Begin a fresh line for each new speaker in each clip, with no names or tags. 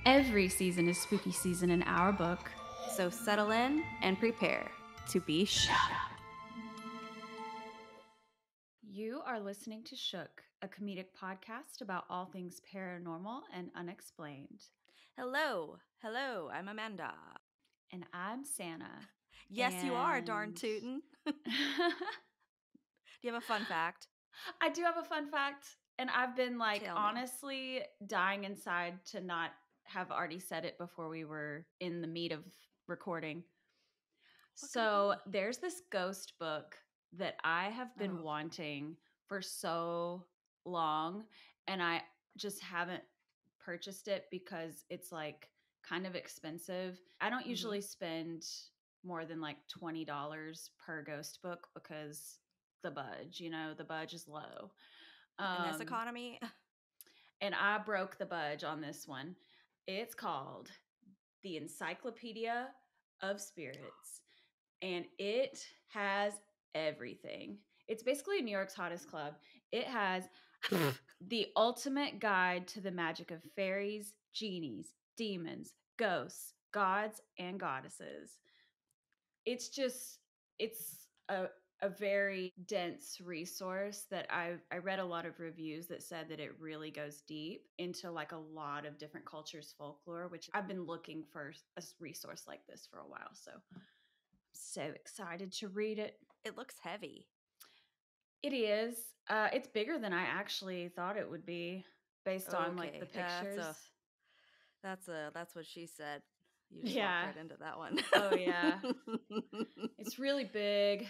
Every season is spooky season in our book.
So settle in and prepare to be shook.
You are listening to Shook, a comedic podcast about all things paranormal and unexplained.
Hello, I'm Amanda.
And I'm Sannah.
Yes, you are, darn tootin'. Do you have a fun fact?
I do have a fun fact. And I've been
Tell me.
honestly dying inside to not have already said it before we were in the meat of recording.
What could it
So
be?
there's this ghost book that I have been wanting for so long, and I just haven't purchased it because it's kind of expensive. I don't usually spend more than $20 per ghost book because the budge is low.
In this economy?
And I broke the budge on this one. It's called The Encyclopedia of Spirits, and it has everything. It's basically New York's hottest club. It has the ultimate guide to the magic of fairies, genies, demons, ghosts, gods, and goddesses. It's a very dense resource that I read a lot of reviews that said that it really goes deep into a lot of different cultures' folklore, which I've been looking for a resource like this for a while. So I'm so excited to read it.
It looks heavy.
It is. It's bigger than I actually thought it would be based on the pictures.
That's what she said. You just
Yeah.
walked right into that one.
Oh yeah. It's really big.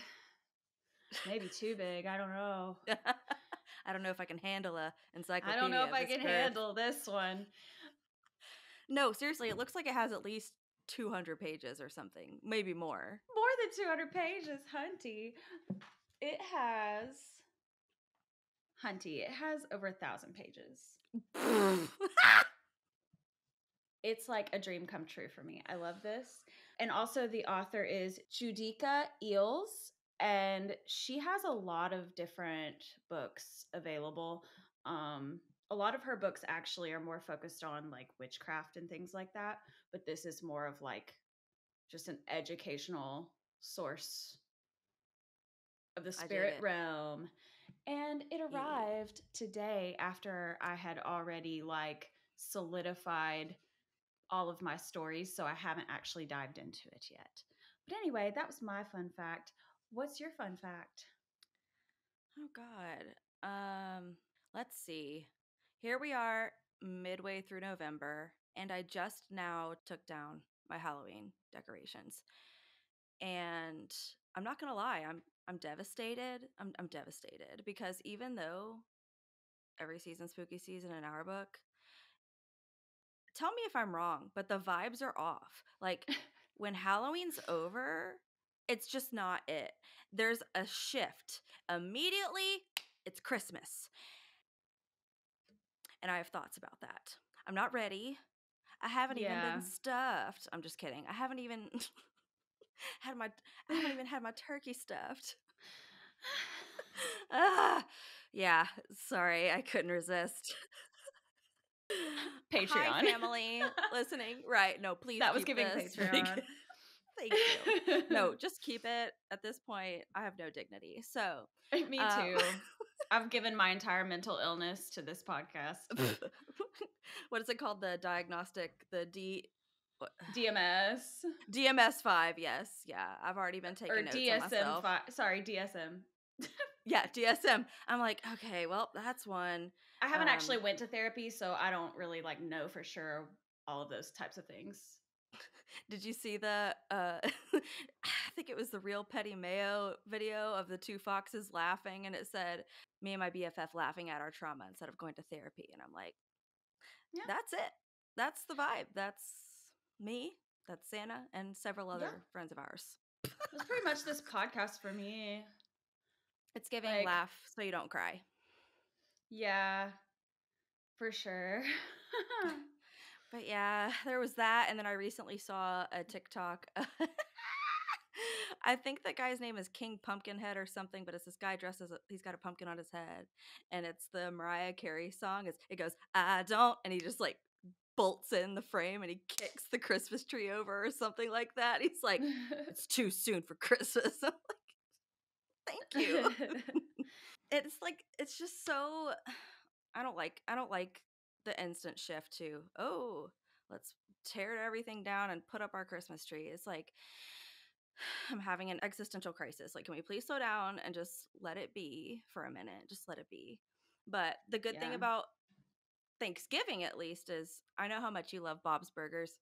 Maybe too big. I don't know.
I don't know if I can handle a encyclopedia.
I don't know if I can
girth.
handle this one.
No, seriously, it looks like it has at least 200 pages or something. Maybe more.
More than 200 pages, Hunty. It has over 1,000 pages. It's like a dream come true for me. I love this. And also the author is Judika Eels, and she has a lot of different books available. A lot of her books actually are more focused on witchcraft and things like that, but this is more of just an educational source of the spirit realm. And it arrived today after I had already solidified all of my stories, so I haven't actually dived into it yet. But anyway, that was my fun fact. What's your fun fact?
Oh God. Let's see. Here we are midway through November, and I just now took down my Halloween decorations. And I'm not gonna lie, I'm devastated. I'm devastated because even though every season's spooky season in our book, tell me if I'm wrong, but the vibes are off. When Halloween's over, it's just not it. There's a shift. Immediately, it's Christmas. And I have thoughts about that. I'm not ready. I haven't even been stuffed. I'm just kidding. I haven't even had my turkey stuffed. Yeah, sorry, I couldn't resist.
Patreon.
Hi, family listening. Right. No, please.
That was giving Patreon.
Thank you. No, just keep it. At this point, I have no dignity. So
me too. I've given my entire mental illness to this podcast.
What is it called? The diagnostic,
DMS.
DMS-5, yes. Yeah, I've already been taking notes on myself.
Sorry, DSM.
Yeah, DSM. I'm like, okay, well, that's one.
I haven't actually went to therapy, so I don't really know for sure all of those types of things.
Did you see the I think it was the Real Petty Mayo video of the two foxes laughing, and it said, me and my BFF laughing at our trauma instead of going to therapy. And I'm like, yeah, that's it. That's the vibe. That's me. That's Sannah and several other friends of ours.
That's pretty much this podcast for me.
It's giving laugh so you don't cry.
Yeah, for sure.
But yeah, there was that. And then I recently saw a TikTok. I think the guy's name is King Pumpkinhead or something, but it's this guy dressed he's got a pumpkin on his head. And it's the Mariah Carey song. It goes, I don't. And he just bolts in the frame and he kicks the Christmas tree over or something like that. He's like, it's too soon for Christmas. I'm like, thank you. It's like, it's just so, I don't like the instant shift to, oh, let's tear everything down and put up our Christmas tree. It's like, I'm having an existential crisis. Like, can we please slow down and just let it be for a minute? Just let it be. But the good thing
Yeah.
about Thanksgiving, at least, is I know how much you love Bob's Burgers.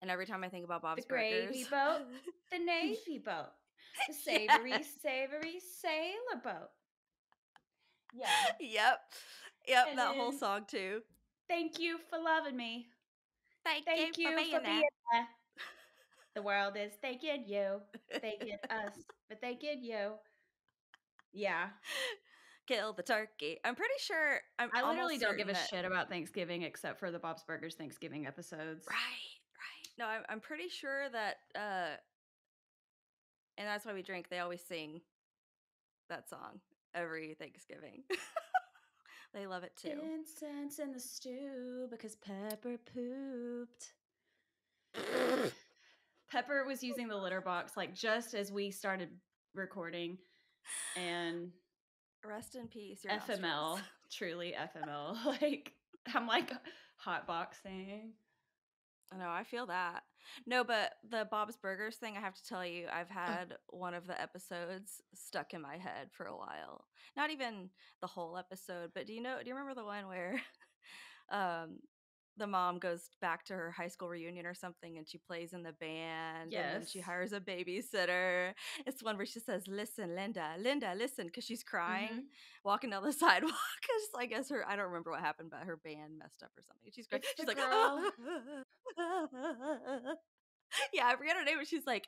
And every time I think about
The
Bob's
gravy
Burgers,
boat, the navy boat, the savory,
yes.
savory sailor boat. Yeah.
Yep. Yep.
And
That whole
then,
song, too.
thank you for loving me.
Thank you
Thank
for
you for
being
being
there.
there. The world is thanking you, thanking us for thanking you. Yeah.
Kill the turkey. I'm pretty sure, I'm
I literally
almost
don't give
certain
a
that,
shit about Thanksgiving except for the Bob's Burgers Thanksgiving episodes.
right. No, I'm pretty sure that, and that's why we drink. They always sing that song every Thanksgiving. They love it too.
Incense in the stew because Pepper pooped. Pepper was using the litter box like just as we started recording, and
Rest in peace, your
FML,
nostrils.
truly FML. Like I'm like hotboxing.
No, I feel that. No, but the Bob's Burgers thing, I have to tell you, I've
Oh,
had one of the episodes stuck in my head for a while. Not even the whole episode, but do you remember the one where um the mom goes back to her high school reunion or something and she plays in the band and then
yes.
she hires a babysitter. It's one where she says, "Listen, Linda, listen," because she's crying
Mm-hmm.
walking down the sidewalk. 'Cause I guess I don't remember what happened, but her band messed up or something. She's crying.
It's the
She's like,
girl.
yeah, I forget her name, but she's like,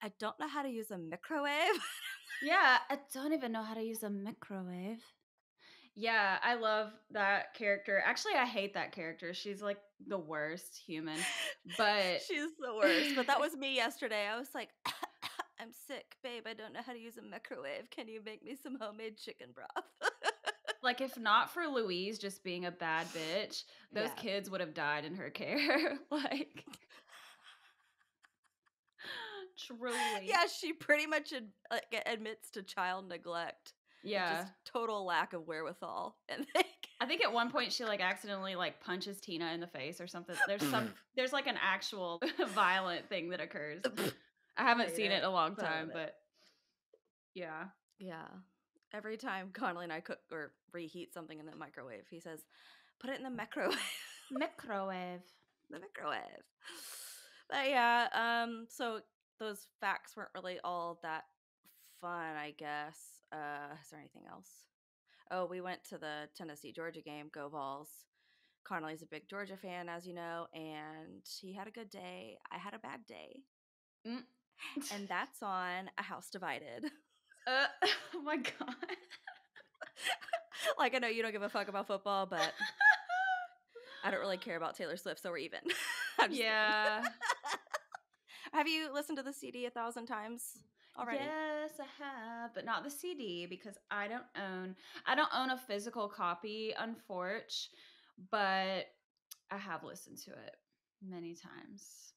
I don't know how to use a microwave.
Yeah, I don't even know how to use a microwave. Yeah, I love that character. Actually, I hate that character. She's like the worst human. But
She's the worst. But that was me yesterday. I was like, I'm sick, babe. I don't know how to use a microwave. Can you make me some homemade chicken broth?
like if not for Louise just being a bad bitch, those
Yeah.
kids would have died in her care. Like truly.
Yeah, she pretty much admits to child neglect. And
Yeah.
just total lack of wherewithal. And like,
I think at one point she like accidentally like punches Tina in the face or something. There's like an actual violent thing that occurs. I haven't
hate
seen it in
it,
a long
but I love
time,
it.
but yeah.
Yeah. Every time Connolly and I cook or reheat something in the microwave, he says, put it in the microwave.
Microwave.
The microwave. But yeah, so those facts weren't really all that fun, I guess. Is there anything else? Oh, we went to the Tennessee Georgia game, go Vols. Connolly's a big Georgia fan, as you know, and he had a good day. I had a bad day.
Mm.
And that's on A House Divided.
Oh my god.
Like, I know you don't give a fuck about football, but I don't really care about Taylor Swift, so we're even. I'm just kidding.
Yeah.
Have you listened to the CD 1,000 times already?
Yes, I have, but not the CD because I don't own a physical copy, unfortunately, but I have listened to it many times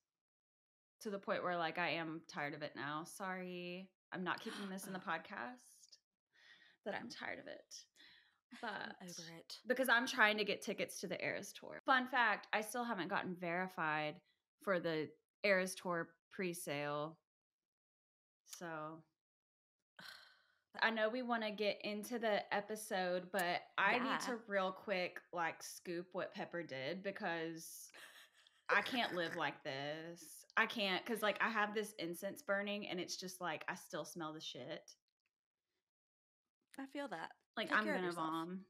to the point where like I am tired of it now. Sorry. I'm not keeping this in the podcast that I'm tired of it. But
I'm over it.
because I'm trying to get tickets to the Eras Tour. Fun fact, I still haven't gotten verified for the Eras Tour pre-sale. So I know we want to get into the episode, but I need
Yeah.
to real quick like scoop what Pepper did because I can't live like this. I can't because like I have this incense burning and it's just like I still smell the shit.
I feel that.
Like
Take
I'm
care of
gonna
yourself.
vom.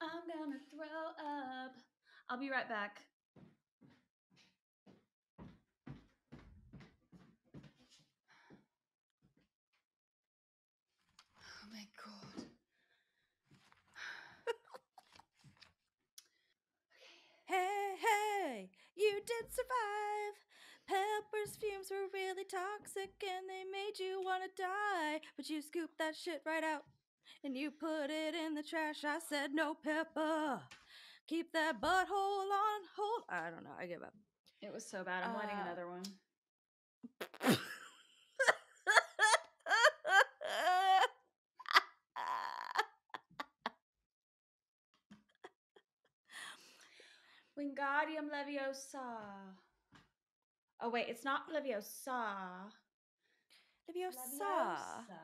I'm gonna throw up. I'll be right back. Oh my god.
Hey, you did survive. Pepper's fumes were really toxic and they made you want to die. But you scooped that shit right out and you put it in the trash. I said, no, Pepper. Keep that butthole on hold. I don't know. I give up.
It was so bad. I'm lighting another one. Wingardium Leviosa. Oh, wait, it's not Leviosa.
Leviosa. Sweet.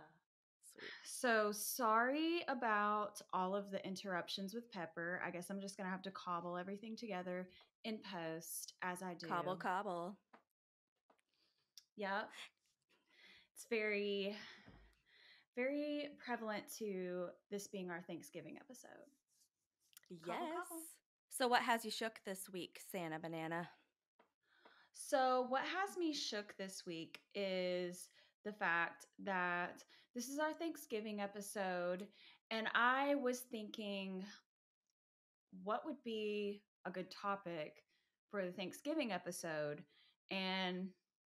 So sorry about all of the interruptions with Pepper. I guess I'm just going to have to cobble everything together in post as I do.
Cobble, cobble.
Yep. It's very, very prevalent to this being our Thanksgiving episode.
Yes.
Cobble, cobble.
So what has you shook this week, Sannah Banana?
So what has me shook this week is the fact that this is our Thanksgiving episode, and I was thinking, what would be a good topic for the Thanksgiving episode? And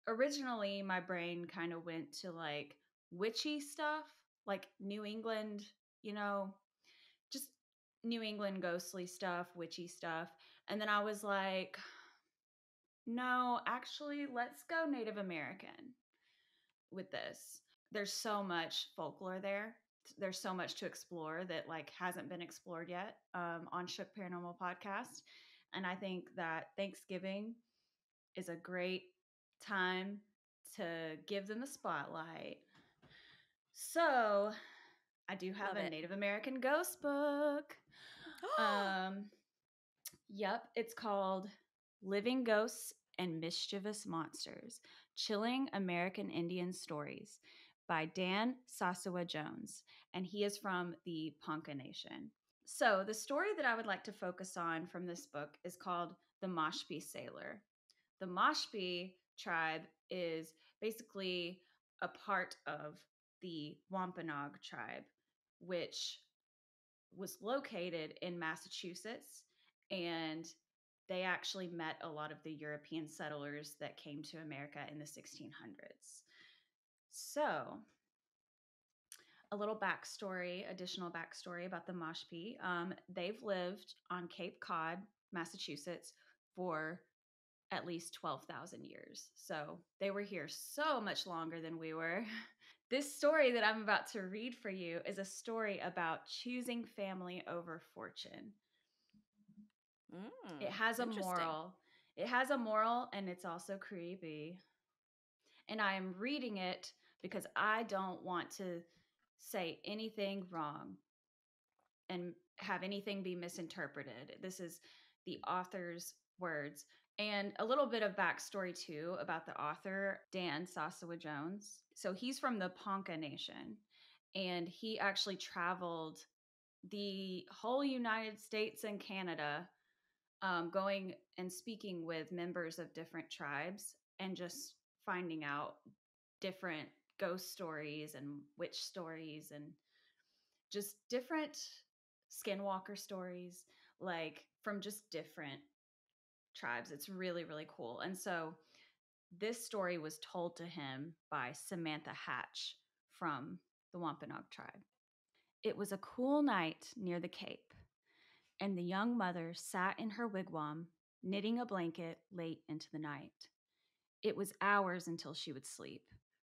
originally, my brain kind of went to like witchy stuff, like New England, just New England ghostly stuff, witchy stuff. And then I was like, no, actually, let's go Native American with this. There's so much folklore there. There's so much to explore that like hasn't been explored yet on Shook Paranormal Podcast. And I think that Thanksgiving is a great time to give them the spotlight. So I do have
Love
a
it.
Native American ghost book. Yep, it's called Living Ghosts and Mischievous Monsters: Chilling American Indian Stories by Dan SaSuWeh Jones, and he is from the Ponca Nation. So, the story that I would like to focus on from this book is called The Mashpee Sailor. The Mashpee tribe is basically a part of the Wampanoag tribe, which was located in Massachusetts, and they actually met a lot of the European settlers that came to America in the 1600s. So, a little backstory, additional backstory about the Mashpee. They've lived on Cape Cod, Massachusetts, for at least 12,000 years. So they were here so much longer than we were. This story that I'm about to read for you is a story about choosing family over fortune. It has a moral. It has a moral, and it's also creepy. And I am reading it because I don't want to say anything wrong and have anything be misinterpreted. This is the author's words. And a little bit of backstory too about the author, Dan SaSuWeh Jones. So he's from the Ponca Nation, and he actually traveled the whole United States and Canada, going and speaking with members of different tribes and just finding out different ghost stories and witch stories and just different skinwalker stories, like from just different tribes. It's really, really cool. And so this story was told to him by Samantha Hatch from the Wampanoag tribe. It was a cool night near the Cape, and the young mother sat in her wigwam, knitting a blanket late into the night. It was hours until she would sleep,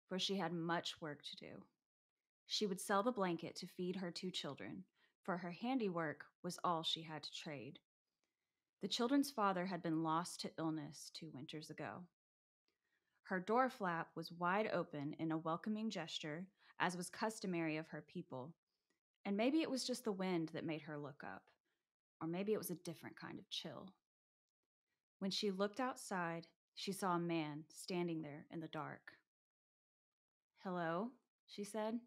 for she had much work to do. She would sell the blanket to feed her two children, for her handiwork was all she had to trade. The children's father had been lost to illness 2 winters ago. Her door flap was wide open in a welcoming gesture, as was customary of her people, and maybe it was just the wind that made her look up, or maybe it was a different kind of chill. When she looked outside, she saw a man standing there in the dark. "Hello," she said.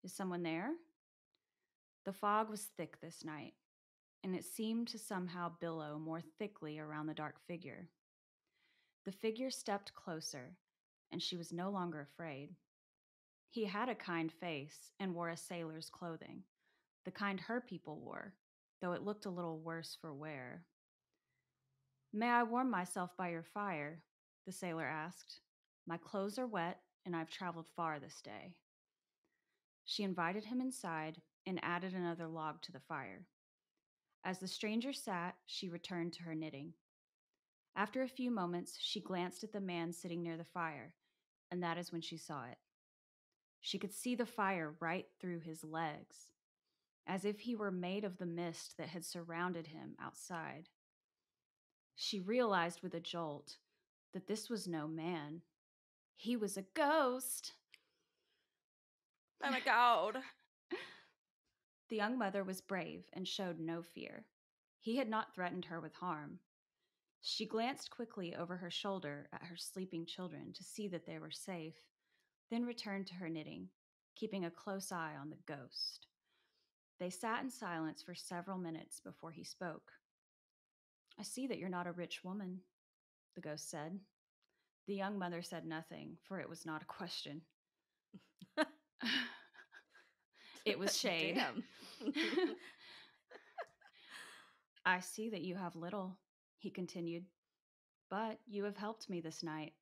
"Is someone there?" The fog was thick this night, and it seemed to somehow billow more thickly around the dark figure. The figure stepped closer, and she was no longer afraid. He had a kind face and wore a sailor's clothing, the kind her people wore, though it looked a little worse for wear. "May I warm myself by your fire?" the sailor asked. "My clothes are wet, and I've traveled far this day." She invited him inside and added another log to the fire. As the stranger sat, she returned to her knitting. After a few moments, she glanced at the man sitting near the fire, and that is when she saw it. She could see the fire right through his legs, as if he were made of the mist that had surrounded him outside. She realized with a jolt that this was no man. He was a ghost.
Oh my God.
The young mother was brave and showed no fear. He had not threatened her with harm. She glanced quickly over her shoulder at her sleeping children to see that they were safe, then returned to her knitting, keeping a close eye on the ghost. They sat in silence for several minutes before he spoke. I see that you're not a rich woman, the ghost said. The young mother said nothing, for it was not a question. It was shade.
Damn.
I see that you have little, he continued, but you have helped me this night.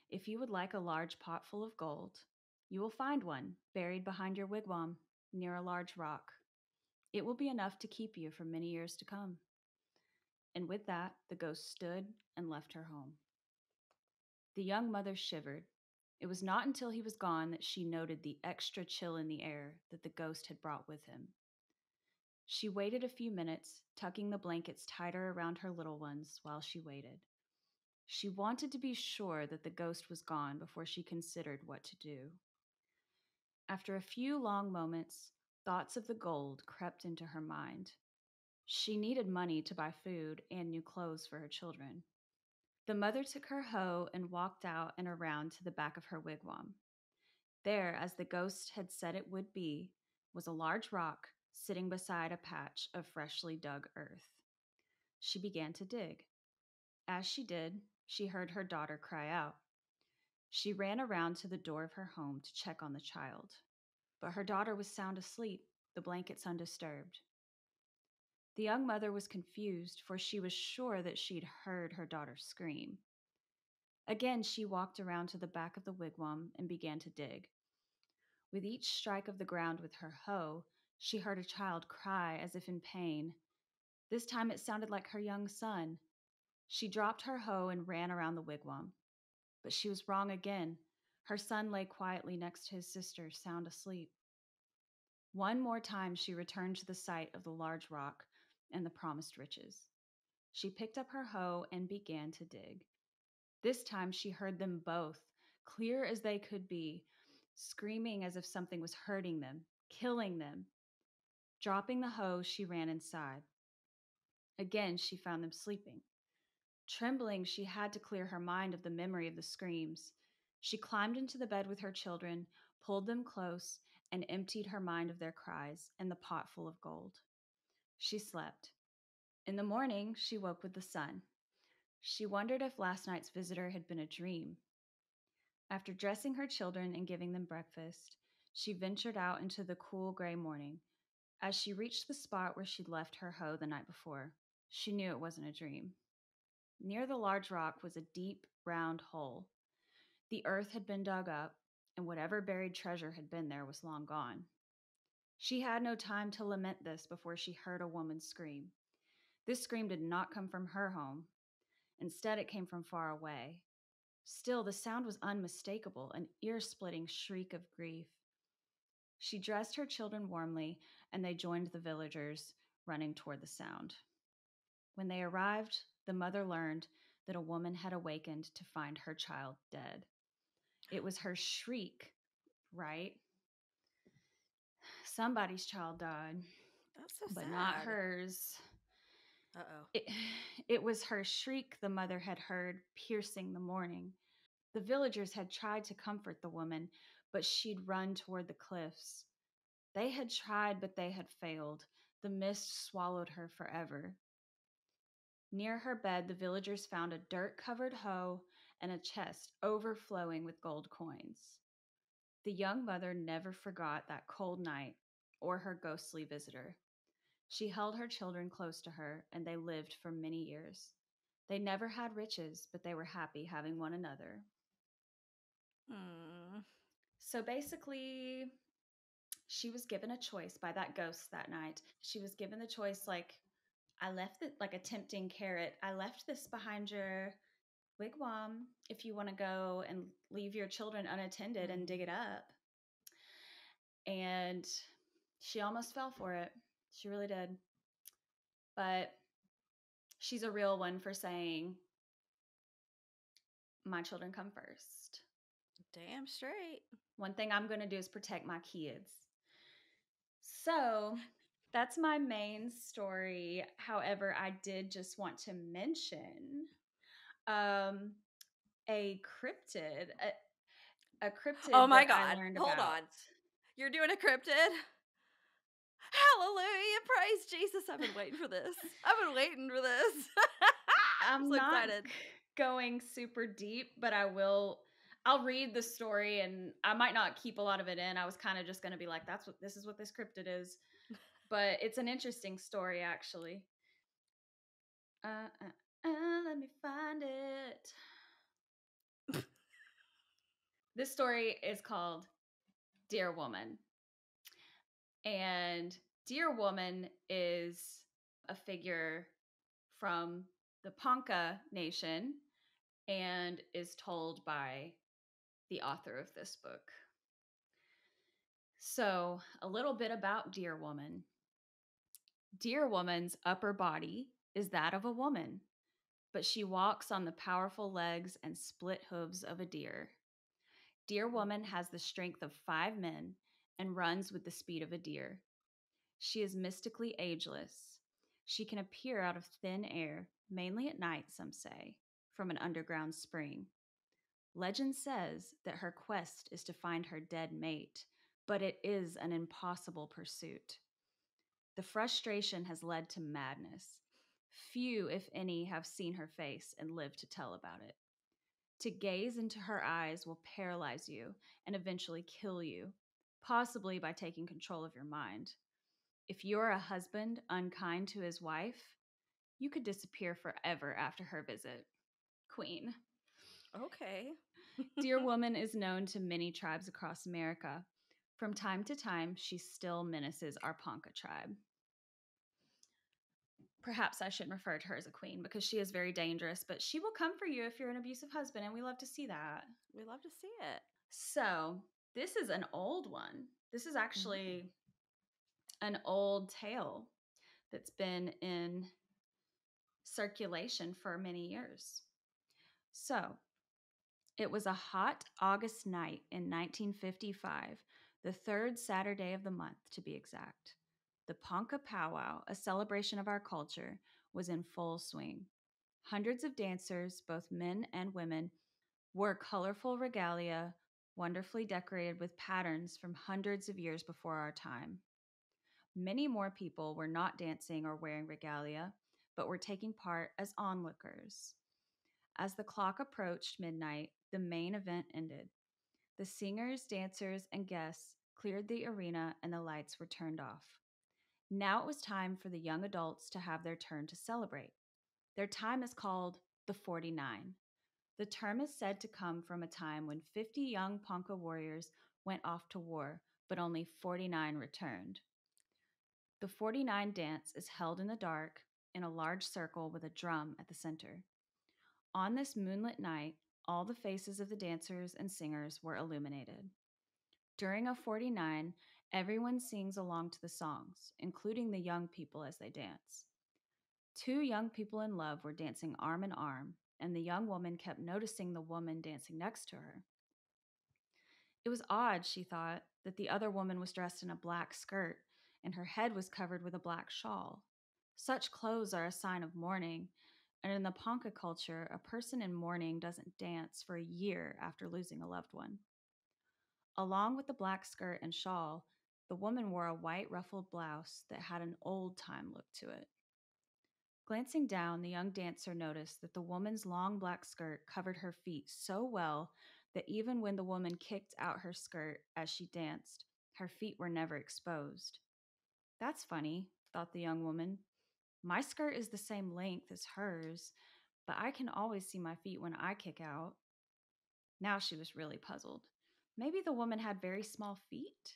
If you would like a large pot full of gold, you will find one buried behind your wigwam near a large rock. It will be enough to keep you for many years to come. And with that, the ghost stood and left her home. The young mother shivered. It was not until he was gone that she noted the extra chill in the air that the ghost had brought with him. She waited a few minutes, tucking the blankets tighter around her little ones while she waited. She wanted to be sure that the ghost was gone before she considered what to do. After a few long moments, thoughts of the gold crept into her mind. She needed money to buy food and new clothes for her children. The mother took her hoe and walked out and around to the back of her wigwam. There, as the ghost had said it would be, was a large rock sitting beside a patch of freshly dug earth. She began to dig. As she did, she heard her daughter cry out. She ran around to the door of her home to check on the child. But her daughter was sound asleep, the blankets undisturbed. The young mother was confused, for she was sure that she'd heard her daughter scream. Again, she walked around to the back of the wigwam and began to dig. With each strike of the ground with her hoe, she heard a child cry as if in pain. This time it sounded like her young son. She dropped her hoe and ran around the wigwam. But she was wrong again. Her son lay quietly next to his sister, sound asleep. One more time she returned to the site of the large rock and the promised riches. She picked up her hoe and began to dig. This time she heard them both, clear as they could be, screaming as if something was hurting them, killing them. Dropping the hoe, she ran inside. Again, she found them sleeping. Trembling, she had to clear her mind of the memory of the screams. She climbed into the bed with her children, pulled them close, and emptied her mind of their cries and the pot full of gold. She slept. In the morning, she woke with the sun. She wondered if last night's visitor had been a dream. After dressing her children and giving them breakfast, she ventured out into the cool gray morning. As she reached the spot where she'd left her hoe the night before, she knew it wasn't a dream. Near the large rock was a deep, round hole. The earth had been dug up, and whatever buried treasure had been there was long gone. She had no time to lament this before she heard a woman scream. This scream did not come from her home. Instead, it came from far away. Still, the sound was unmistakable, an ear-splitting shriek of grief. She dressed her children warmly, and they joined the villagers, running toward the sound. When they arrived, the mother learned that a woman had awakened to find her child dead. It was her shriek, right? Somebody's child died,
That's so
but
sad.
not hers.
Uh-oh.
It was her shriek the mother had heard, piercing the morning. The villagers had tried to comfort the woman, but she'd run toward the cliffs. They had tried, but they had failed. The mist swallowed her forever. Near her bed, the villagers found a dirt-covered hoe and a chest overflowing with gold coins. The young mother never forgot that cold night or her ghostly visitor. She held her children close to her, and they lived for many years. They never had riches, but they were happy having one another. So basically, she was given a choice by that ghost that night. She was given the choice, like, I left it like a tempting carrot. I left this behind your wigwam if you want to go and leave your children unattended and dig it up. And she almost fell for it. She really did. But she's a real one for saying, my children come first.
Damn straight.
One thing I'm going to do is protect my kids. So that's my main story. However, I did just want to mention a cryptid, a
Oh
cryptid
my
that I
God.
learned
Hold
about.
on. You're doing a cryptid? Hallelujah. Praise Jesus. I've been waiting for this. I've been waiting for this. I'm
I'm
so
not
excited.
going super deep, but I'll read the story and I might not keep a lot of it in. I was kind of just going to be like, this is what this cryptid is. But it's an interesting story, actually. Let me find it. This story is called Dear Woman. And Dear Woman is a figure from the Ponca Nation and is told by the author of this book. So, a little bit about Dear Woman. Dear Woman's upper body is that of a woman, but she walks on the powerful legs and split hooves of a deer. Dear Woman has the strength of 5 men and runs with the speed of a deer. She is mystically ageless. She can appear out of thin air, mainly at night, some say, from an underground spring. Legend says that her quest is to find her dead mate, but it is an impossible pursuit. The frustration has led to madness. Few, if any, have seen her face and lived to tell about it. To gaze into her eyes will paralyze you and eventually kill you, possibly by taking control of your mind. If you're a husband unkind to his wife, you could disappear forever after her visit. Queen.
Okay.
Dear Woman is known to many tribes across America. From time to time, she still menaces our Ponca tribe. Perhaps I shouldn't refer to her as a queen because she is very dangerous, but she will come for you if you're an abusive husband, and we love to see that.
We love to see it.
So, this is an old one. This is actually an old tale that's been in circulation for many years. So, it was a hot August night in 1955, the third Saturday of the month to be exact. The Ponca Powwow, a celebration of our culture, was in full swing. Hundreds of dancers, both men and women, wore colorful regalia, wonderfully decorated with patterns from hundreds of years before our time. Many more people were not dancing or wearing regalia, but were taking part as onlookers. As the clock approached midnight, the main event ended. The singers, dancers, and guests cleared the arena and the lights were turned off. Now it was time for the young adults to have their turn to celebrate. Their time is called the 49. The term is said to come from a time when 50 young Ponca warriors went off to war, but only 49 returned. The 49 dance is held in the dark in a large circle with a drum at the center. On this moonlit night, all the faces of the dancers and singers were illuminated. During a 49, everyone sings along to the songs, including the young people as they dance. 2 young people in love were dancing arm in arm, and the young woman kept noticing the woman dancing next to her. It was odd, she thought, that the other woman was dressed in a black skirt and her head was covered with a black shawl. Such clothes are a sign of mourning, and in the Ponca culture, a person in mourning doesn't dance for a year after losing a loved one. Along with the black skirt and shawl, the woman wore a white ruffled blouse that had an old-time look to it. Glancing down, the young dancer noticed that the woman's long black skirt covered her feet so well that even when the woman kicked out her skirt as she danced, her feet were never exposed. That's funny, thought the young woman. My skirt is the same length as hers, but I can always see my feet when I kick out. Now she was really puzzled. Maybe the woman had very small feet?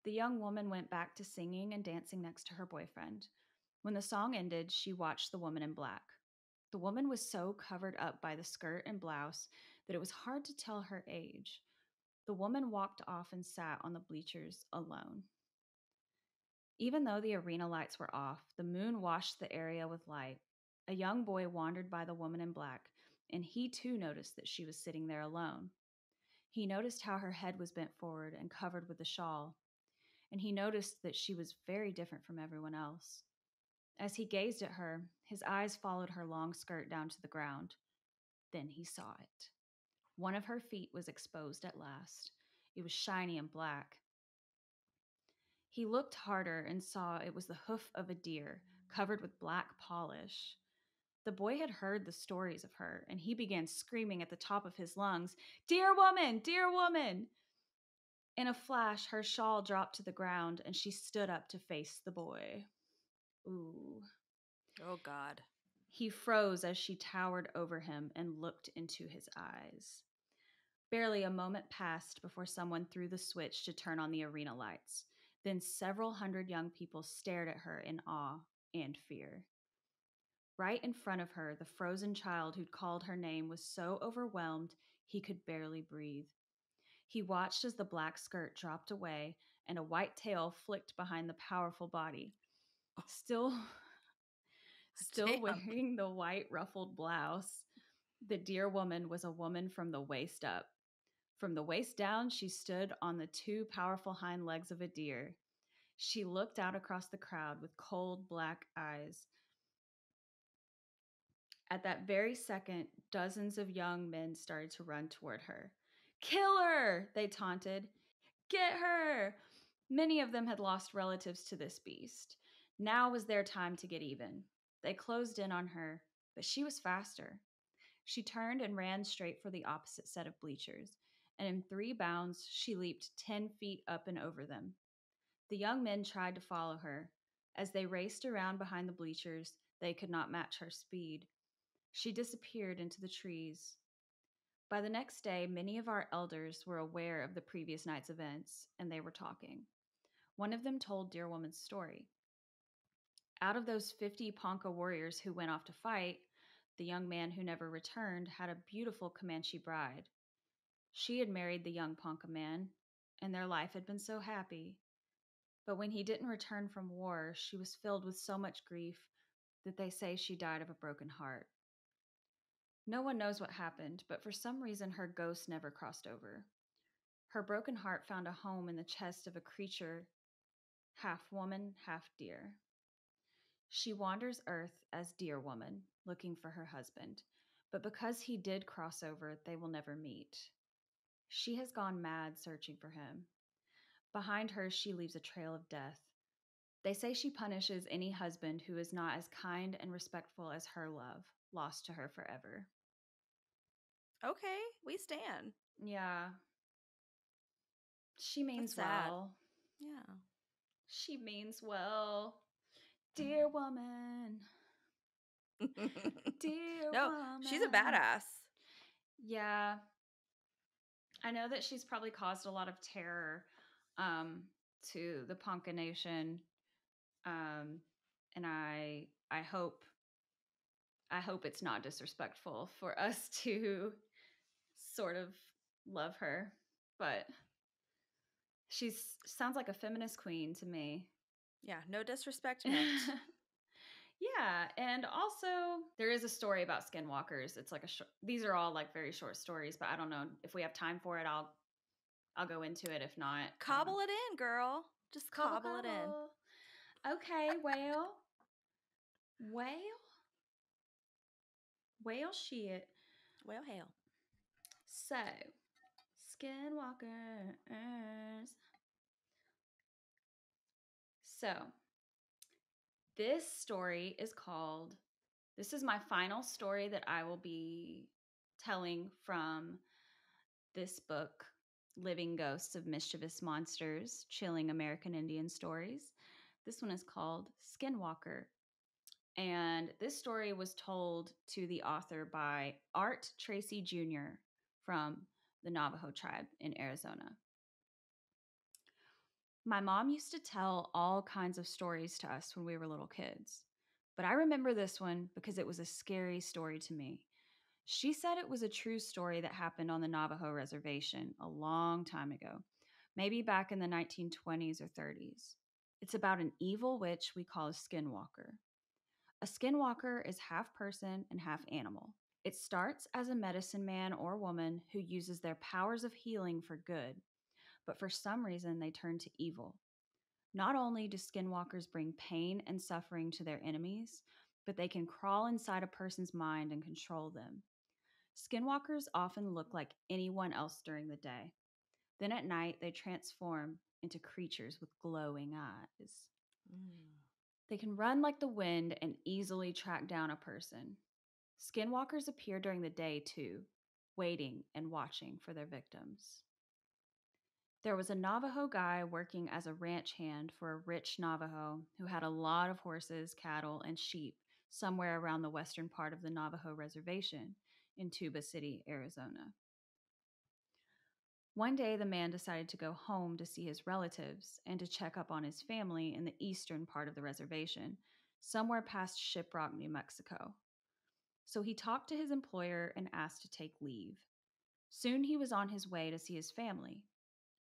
The young woman went back to singing and dancing next to her boyfriend. When the song ended, she watched the woman in black. The woman was so covered up by the skirt and blouse that it was hard to tell her age. The woman walked off and sat on the bleachers alone. Even though the arena lights were off, the moon washed the area with light. A young boy wandered by the woman in black, and he too noticed that she was sitting there alone. He noticed how her head was bent forward and covered with a shawl, and he noticed that she was very different from everyone else. As he gazed at her, his eyes followed her long skirt down to the ground. Then he saw it. One of her feet was exposed at last. It was shiny and black. He looked harder and saw it was the hoof of a deer, covered with black polish. The boy had heard the stories of her, and he began screaming at the top of his lungs, "Dear woman! Dear woman!" In a flash, her shawl dropped to the ground, and she stood up to face the boy. Ooh.
Oh, God.
He froze as she towered over him and looked into his eyes. Barely a moment passed before someone threw the switch to turn on the arena lights. Then several hundred young people stared at her in awe and fear. Right in front of her, the frozen child who'd called her name was so overwhelmed he could barely breathe. He watched as the black skirt dropped away and a white tail flicked behind the powerful body. Still
Damn.
wearing the white ruffled blouse, the dear woman was a woman from the waist up. From the waist down, she stood on the two powerful hind legs of a deer. She looked out across the crowd with cold black eyes. At that very second, dozens of young men started to run toward her. "Kill her!" they taunted. "Get her!" Many of them had lost relatives to this beast. Now was their time to get even. They closed in on her, but she was faster. She turned and ran straight for the opposite set of bleachers, and in 3 bounds, she leaped 10 feet up and over them. The young men tried to follow her. As they raced around behind the bleachers, they could not match her speed. She disappeared into the trees. By the next day, many of our elders were aware of the previous night's events, and they were talking. One of them told Dear Woman's story. Out of those 50 Ponca warriors who went off to fight, the young man who never returned had a beautiful Comanche bride. She had married the young Ponca man, and their life had been so happy. But when he didn't return from war, she was filled with so much grief that they say she died of a broken heart. No one knows what happened, but for some reason her ghost never crossed over. Her broken heart found a home in the chest of a creature, half woman, half deer. She wanders Earth as Dear Woman, looking for her husband, but because he did cross over, they will never meet. She has gone mad searching for him. Behind her, she leaves a trail of death. They say she punishes any husband who is not as kind and respectful as her love, lost to her forever.
Okay, we stand.
Yeah. She means
That's sad.
well.
Yeah.
She means well. Dear woman. Dear
No,
woman.
she's a badass.
Yeah. I know that she's probably caused a lot of terror to the Ponca Nation. And I hope it's not disrespectful for us to sort of love her, but she's sounds like a feminist queen to me.
Yeah, no disrespect meant.
Yeah, and also there is a story about skinwalkers. It's like these are all like very short stories, but I don't know if we have time for it. I'll go into it. If not,
Cobble it in, girl. Just cobble it in.
Okay, well, shit.
Well, hail.
So, skinwalkers. So, this story is called. This is my final story that I will be telling from this book, Living Ghosts of Mischievous Monsters, Chilling American Indian Stories. This one is called Skinwalker. And this story was told to the author by Art Tracy Jr. from the Navajo tribe in Arizona. My mom used to tell all kinds of stories to us when we were little kids. But I remember this one because it was a scary story to me. She said it was a true story that happened on the Navajo reservation a long time ago, maybe back in the 1920s or 30s. It's about an evil witch we call a skinwalker. A skinwalker is half person and half animal. It starts as a medicine man or woman who uses their powers of healing for good, but for some reason they turn to evil. Not only do skinwalkers bring pain and suffering to their enemies, but they can crawl inside a person's mind and control them. Skinwalkers often look like anyone else during the day. Then at night, they transform into creatures with glowing eyes.
Mm.
They can run like the wind and easily track down a person. Skinwalkers appear during the day too, waiting and watching for their victims. There was a Navajo guy working as a ranch hand for a rich Navajo who had a lot of horses, cattle, and sheep somewhere around the western part of the Navajo reservation in Tuba City, Arizona. One day, the man decided to go home to see his relatives and to check up on his family in the eastern part of the reservation, somewhere past Shiprock, New Mexico. So he talked to his employer and asked to take leave. Soon he was on his way to see his family.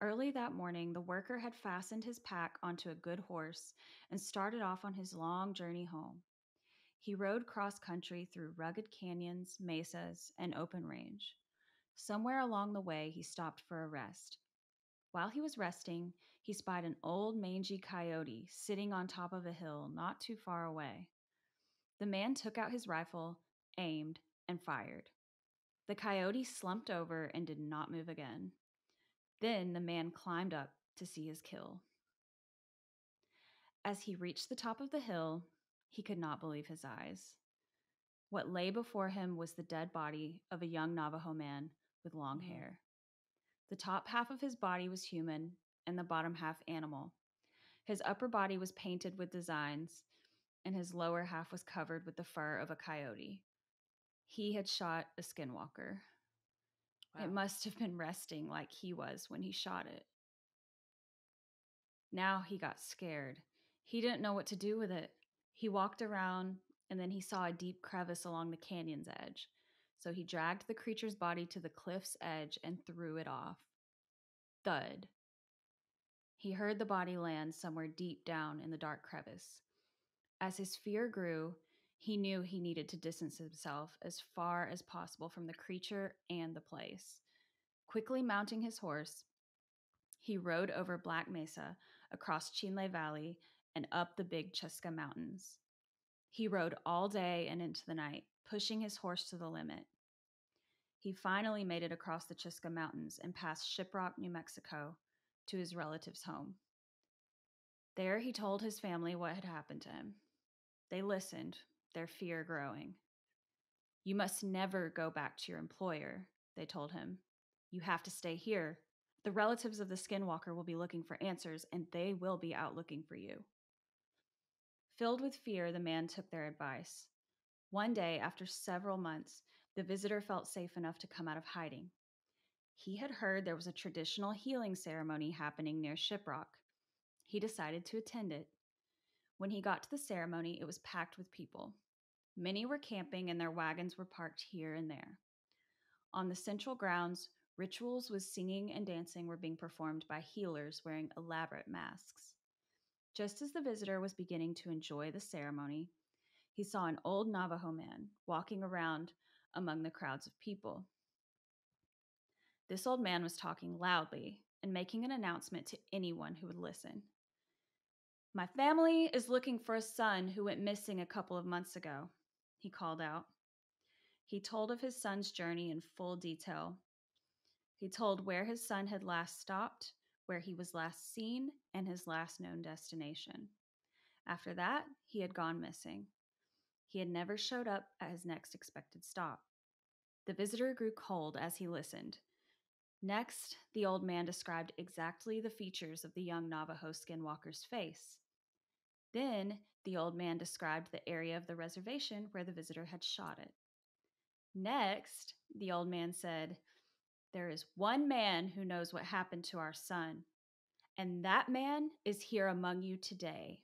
Early that morning, the worker had fastened his pack onto a good horse and started off on his long journey home. He rode cross country through rugged canyons, mesas, and open range. Somewhere along the way, he stopped for a rest. While he was resting, he spied an old mangy coyote sitting on top of a hill not too far away. The man took out his rifle, aimed, and fired. The coyote slumped over and did not move again. Then the man climbed up to see his kill. As he reached the top of the hill, he could not believe his eyes. What lay before him was the dead body of a young Navajo man with long hair. The top half of his body was human and the bottom half animal. His upper body was painted with designs, and his lower half was covered with the fur of a coyote. He had shot a skinwalker.
Wow.
It must have been resting like he was when he shot it. Now he got scared. He didn't know what to do with it. He walked around, and then he saw a deep crevice along the canyon's edge. So he dragged the creature's body to the cliff's edge and threw it off. Thud. He heard the body land somewhere deep down in the dark crevice. As his fear grew, he knew he needed to distance himself as far as possible from the creature and the place. Quickly mounting his horse, he rode over Black Mesa, across Chinle Valley, and up the Big Chuska Mountains. He rode all day and into the night, pushing his horse to the limit. He finally made it across the Chuska Mountains and past Shiprock, New Mexico, to his relative's home. There he told his family what had happened to him. They listened, their fear growing. "You must never go back to your employer," they told him. "You have to stay here. The relatives of the skinwalker will be looking for answers, and they will be out looking for you." Filled with fear, the man took their advice. One day, after several months, the visitor felt safe enough to come out of hiding. He had heard there was a traditional healing ceremony happening near Shiprock. He decided to attend it. When he got to the ceremony, it was packed with people. Many were camping and their wagons were parked here and there. On the central grounds, rituals with singing and dancing were being performed by healers wearing elaborate masks. Just as the visitor was beginning to enjoy the ceremony, he saw an old Navajo man walking around among the crowds of people. This old man was talking loudly and making an announcement to anyone who would listen. "My family is looking for a son who went missing a couple of months ago," he called out. He told of his son's journey in full detail. He told where his son had last stopped, where he was last seen, and his last known destination. After that, he had gone missing. He had never showed up at his next expected stop. The visitor grew cold as he listened. Next, the old man described exactly the features of the young Navajo skinwalker's face. Then, the old man described the area of the reservation where the visitor had shot it. Next, the old man said, "There is one man who knows what happened to our son, and that man is here among you today."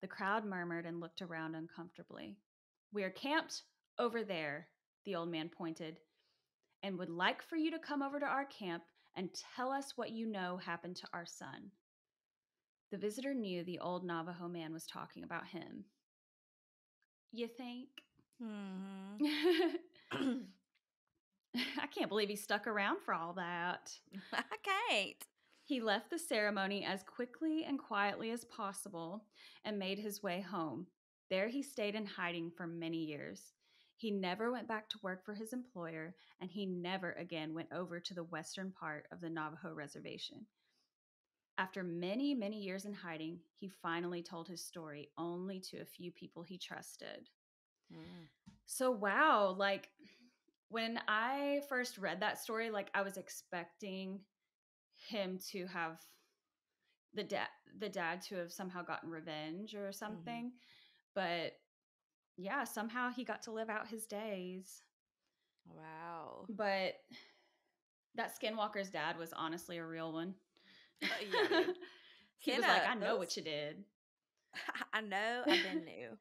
The crowd murmured and looked around uncomfortably. We are camped over there, the old man pointed, and would like for you to come over to our camp and tell us what you know happened to our son. The visitor knew the old Navajo man was talking about him. You think?
Mm-hmm.
I can't believe he stuck around for all that.
I can't.
He left the ceremony as quickly and quietly as possible and made his way home. There he stayed in hiding for many years. He never went back to work for his employer, and he never again went over to the western part of the Navajo reservation. After many, many years in hiding, he finally told his story only to a few people he trusted.
Mm.
So, wow, like when I first read that story, like I was expecting him to have the dad to have somehow gotten revenge or something. But yeah, somehow he got to live out his days.
Wow.
But that Skinwalker's dad was honestly a real one.
Yeah, dude.
He was like, I know
those
what you did.
I know, I've been new.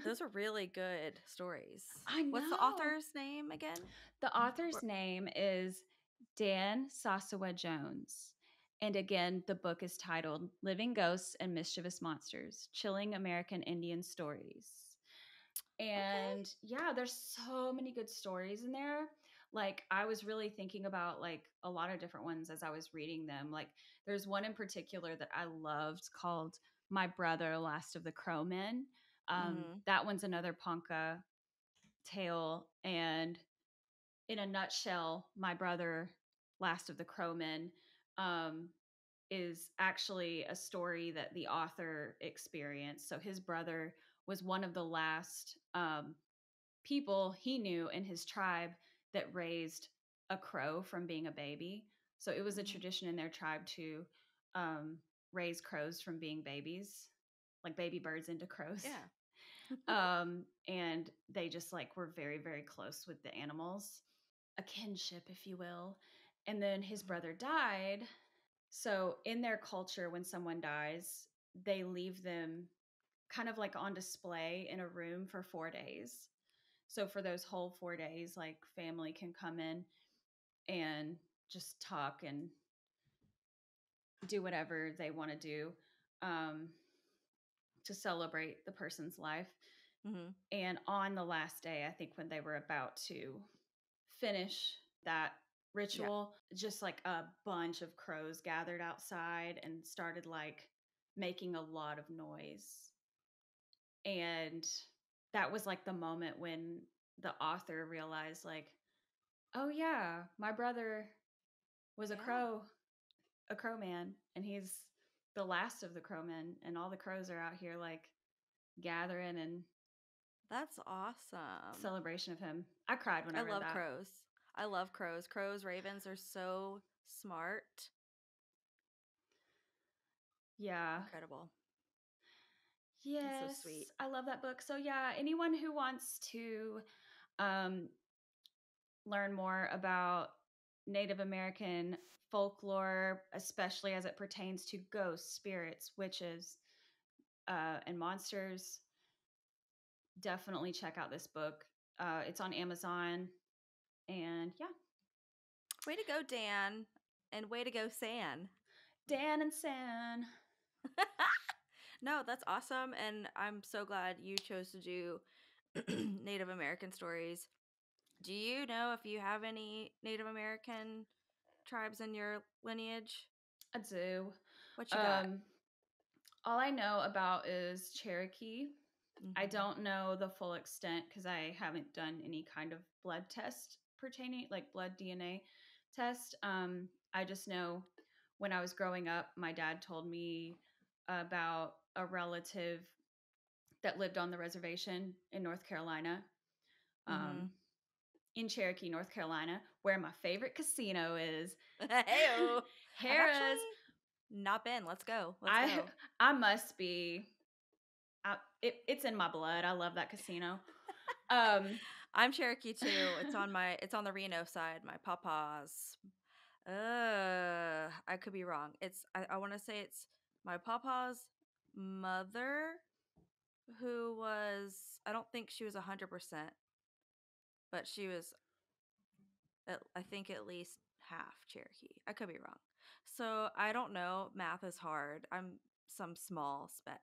Those are really good stories.
I
What's the
know.
author's name again?
The author's name is Dan SaSuWeh Jones. And again, the book is titled Living Ghosts and Mischievous Monsters, Chilling American Indian Stories. And yeah, there's so many good stories in there. Like I was really thinking about like a lot of different ones as I was reading them. Like there's one in particular that I loved called My Brother, Last of the Crowmen. That one's another Ponca tale. And in a nutshell, My Brother, Last of the Crowmen is actually a story that the author experienced. So his brother was one of the last people he knew in his tribe that raised a crow from being a baby. So it was a tradition in their tribe to raise crows from being babies, like baby birds into crows.
Yeah.
And they just like were very, very close with the animals, a kinship, if you will. And then his brother died. So in their culture, when someone dies, they leave them kind of like on display in a room for 4 days. So for those whole 4 days, like family can come in and just talk and do whatever they want to do um, to celebrate the person's life. And on the last day, I think when they were about to finish that ritual, just like a bunch of crows gathered outside and started like making a lot of noise. And that was like the moment when the author realized like, oh yeah, my brother was a crow man, and he's the last of the crowmen, and all the crows are out here like gathering and
That's awesome.
celebration of him. I cried when I read
love
that.
crows. I love crows. Crows, ravens are so smart.
Yeah.
Incredible.
Yes.
That's so sweet.
I love that book. So yeah, anyone who wants to learn more about Native American folklore, especially as it pertains to ghosts, spirits, witches, and monsters, definitely check out this book. It's on Amazon. And yeah.
Way to go, Dan. And way to go, San.
Dan and San.
No, that's awesome. And I'm so glad you chose to do Native American stories. Do you know if you have any Native American tribes in your lineage?
I do.
What you got?
All I know about is Cherokee. I don't know the full extent because I haven't done any kind of blood test pertaining, like blood DNA test. I just know when I was growing up, my dad told me about a relative that lived on the reservation in North Carolina, in Cherokee, North Carolina, where my favorite casino is.
Hey-o. I've
Harrah's.
actually not been. Let's go. Let's go.
I must be. It's in my blood. I love that casino.
I'm Cherokee too. It's on the Reno side. My papa's. I could be wrong. I want to say it's my papa's mother who was, I don't think she was 100%, but she was, I think, at least half Cherokee. I could be wrong. So I don't know. Math is hard. I'm some small speck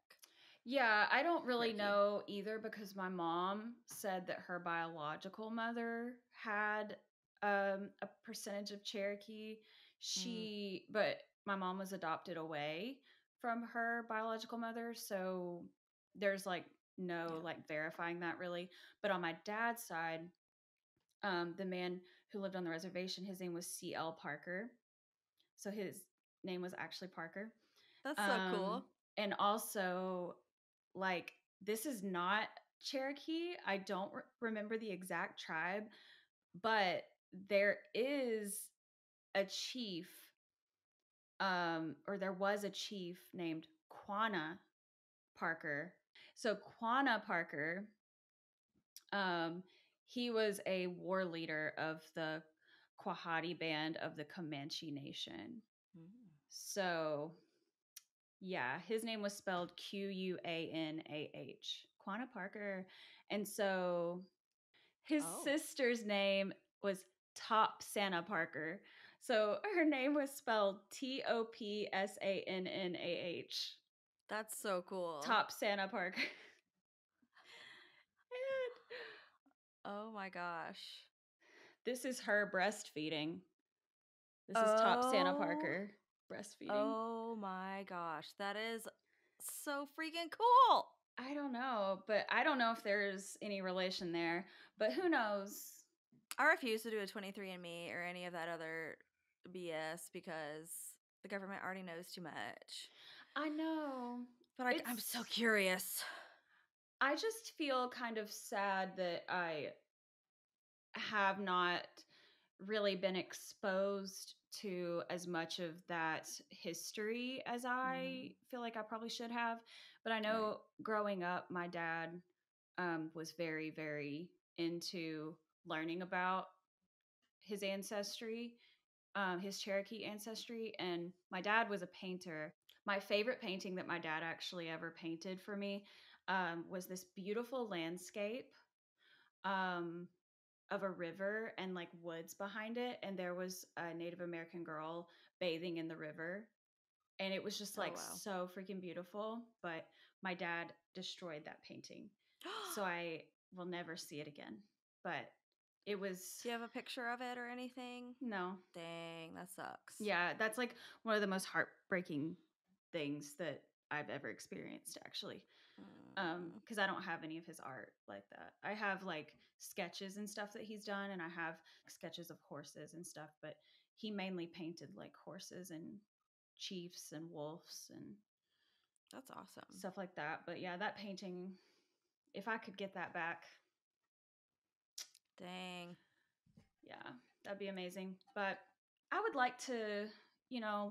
Yeah, I don't really
Cherokee.
know either because my mom said that her biological mother had a percentage of Cherokee.
Mm,
But my mom was adopted away from her biological mother, so there's like no
yeah.
like verifying that really. But on my dad's side, the man who lived on the reservation, his name was C.L. Parker. So his name was actually Parker.
That's so
Um,
cool.
and also, like, this is not Cherokee. I don't remember the exact tribe, but there is a chief, or there was a chief named Quanah Parker. So Quanah Parker, um, he was a war leader of the Quahati band of the Comanche Nation.
Mm.
So yeah, his name was spelled Quanah. Quanah Parker. And so his
Oh,
sister's name was Top Sannah Parker. So her name was spelled Topsannah.
that's so cool.
Top Sannah Parker. And
Oh my gosh.
this is her breastfeeding. This is Top Sannah
Oh,
Parker breastfeeding.
oh my gosh. That is so freaking cool.
I don't know, but I don't know if there's any relation there, but who knows?
I refuse to do a 23andMe or any of that other BS because the government already knows too much.
I know.
But I'm so
It's
curious.
I just feel kind of sad that I have not really been exposed to as much of that history as I
Mm,
feel like I probably should have. But I
right,
know growing up, my dad was very, very into learning about his ancestry, his Cherokee ancestry. And my dad was a painter. My favorite painting that my dad actually ever painted for me was this beautiful landscape. Um, of a river and like woods behind it, and there was a Native American girl bathing in the river, and it was just
oh
like
wow.
so freaking beautiful, but my dad destroyed that painting, so I will never see it again. But it was
Do you have a picture of it or anything?
no.
Dang, that sucks.
Yeah, that's like one of the most heartbreaking things that I've ever experienced actually.
Mm,
Because I don't have any of his art like that. I have like sketches and stuff that he's done, and I have sketches of horses and stuff, but he mainly painted like horses and chiefs and wolves and
that's awesome.
stuff like that. But yeah, that painting, if I could get that back,
Dang.
yeah, that'd be amazing. But I would like to,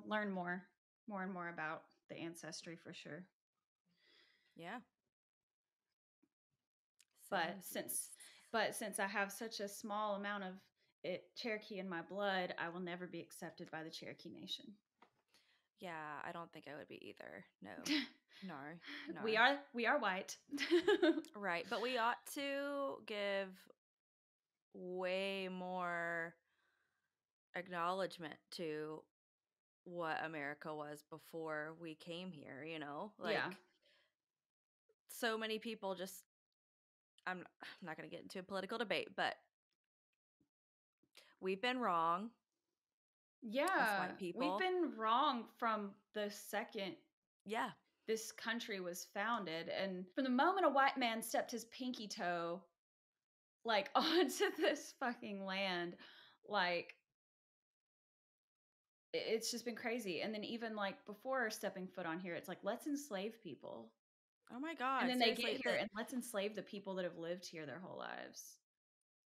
learn more and more about the ancestry for sure.
Yeah.
But
Same
since
piece.
but since I have such a small amount of Cherokee in my blood, I will never be accepted by the Cherokee Nation.
Yeah, I don't think I would be either. No. No. No.
we are white.
Right, but we ought to give way more acknowledgement to what America was before we came here, you know?
Yeah.
Like so many people just I'm not going to get into a political debate, but we've been wrong as
Yeah.
white
We've
people.
been wrong from the second
Yeah.
this country was founded, and from the moment a white man stepped his pinky toe like onto this fucking land, like it's just been crazy. And then even like before stepping foot on here, it's like let's enslave people.
Oh my
And
god,
then they get
seriously,
here
that
and let's enslave the people that have lived here their whole lives.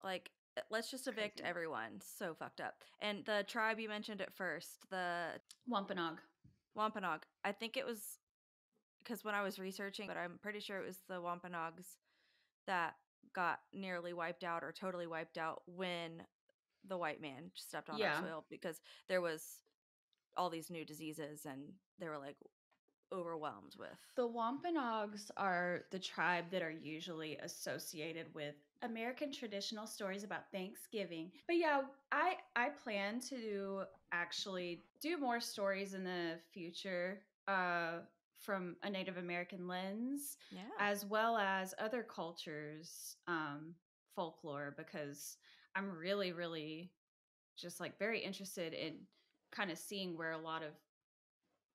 like let's just
It's
evict
crazy.
everyone. So fucked up. And the tribe you mentioned at first, the
Wampanoag.
Wampanoag. I think it was because when I was researching, but I'm pretty sure it was the Wampanoags that got nearly wiped out or totally wiped out when the white man stepped on our
Yeah.
soil because there was all these new diseases and they were like, overwhelmed with.
The Wampanoags are the tribe that are usually associated with American traditional stories about Thanksgiving. But yeah, I plan to actually do more stories in the future from a Native American lens,
Yeah.
as well as other cultures folklore, because I'm really really just like very interested in kind of seeing where a lot of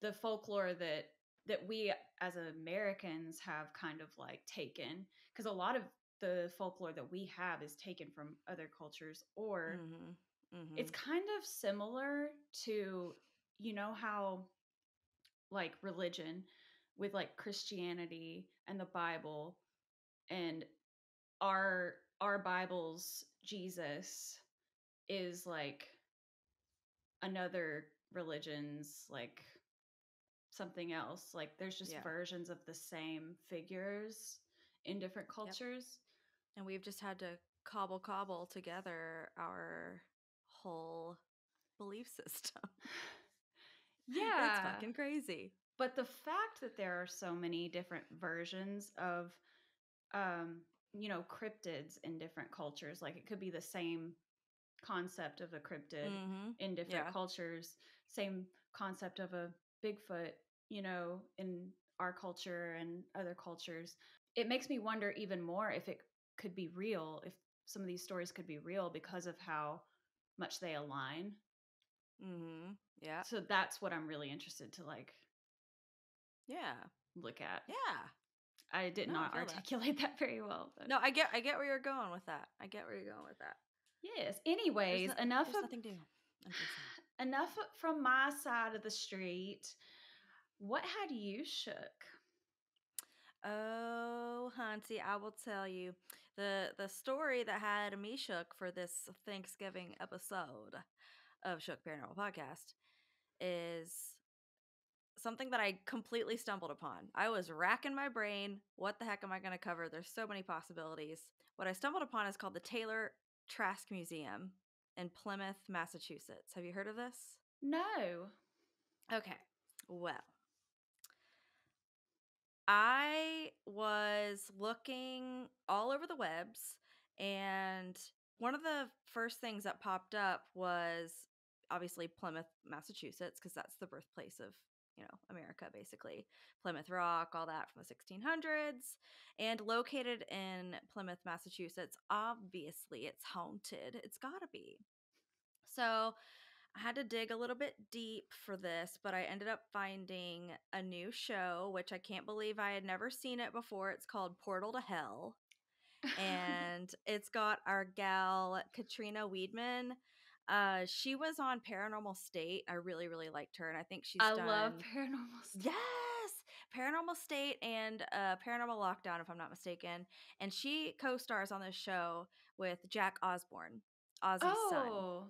the folklore that we as Americans have kind of like taken, because a lot of the folklore that we have is taken from other cultures, or
Mhm.
it's
Mhm.
kind of similar to, you know, how like religion with like Christianity and the Bible, and our Bible's Jesus is like another religion's like something else. Like there's just
Yeah.
versions of the same figures in different
Yep.
cultures.
And we've just had to cobble together our whole belief system. It's
Yeah.
fucking crazy.
But the fact that there are so many different versions of um, cryptids in different cultures, like it could be the same concept of a cryptid
Mhm.
in different
Yeah.
cultures, same concept of a Bigfoot, in our culture and other cultures. It makes me wonder even more if it could be real, if some of these stories could be real because of how much they align.
Mhm. Yeah.
So that's what I'm really interested to like
Yeah.
look at.
Yeah.
I did
No, I
not
feel that.
articulate that very well, but
No, I get where you're going with that. I get where you're going with that.
yes. Anyways,
There's nothing new under the sun.
enough from my side of the street. What had you shook?
Oh, Hunty, I will tell you the story that had me shook for this Thanksgiving episode of Shook Paranormal Podcast is something that I completely stumbled upon. I was racking my brain. What the heck am I going to cover? There's so many possibilities. What I stumbled upon is called the Taylor Trask Museum in Plymouth, Massachusetts. Have you heard of this?
No.
Okay. Well, I was looking all over the webs, and one of the first things that popped up was obviously Plymouth, Massachusetts, because that's the birthplace of, America, basically. Plymouth Rock, all that from the 1600s. And located in Plymouth, Massachusetts, obviously it's haunted. It's gotta be. So I had to dig a little bit deep for this, but I ended up finding a new show, which I can't believe I had never seen it before. It's called Portal to Hell. And it's got our gal, Katrina Weedman. She was on Paranormal State. I really, really liked her. And I think she's
I love
done,
paranormal stuff.
yes, Paranormal State and Paranormal Lockdown, if I'm not mistaken. And she co stars on this show with Jack Osborne, Ozzy's son.
Oh,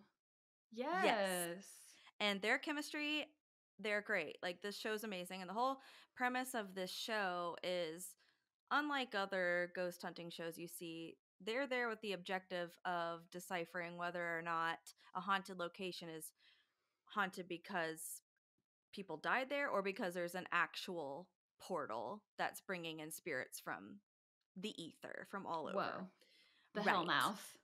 Yes.
yes.
And their chemistry, they're great. Like this show's amazing. And the whole premise of this show is unlike other ghost hunting shows you see, they're there with the objective of deciphering whether or not a haunted location is haunted because people died there or because there's an actual portal that's bringing in spirits from the ether from all over.
Whoa. The
Right.
Hellmouth.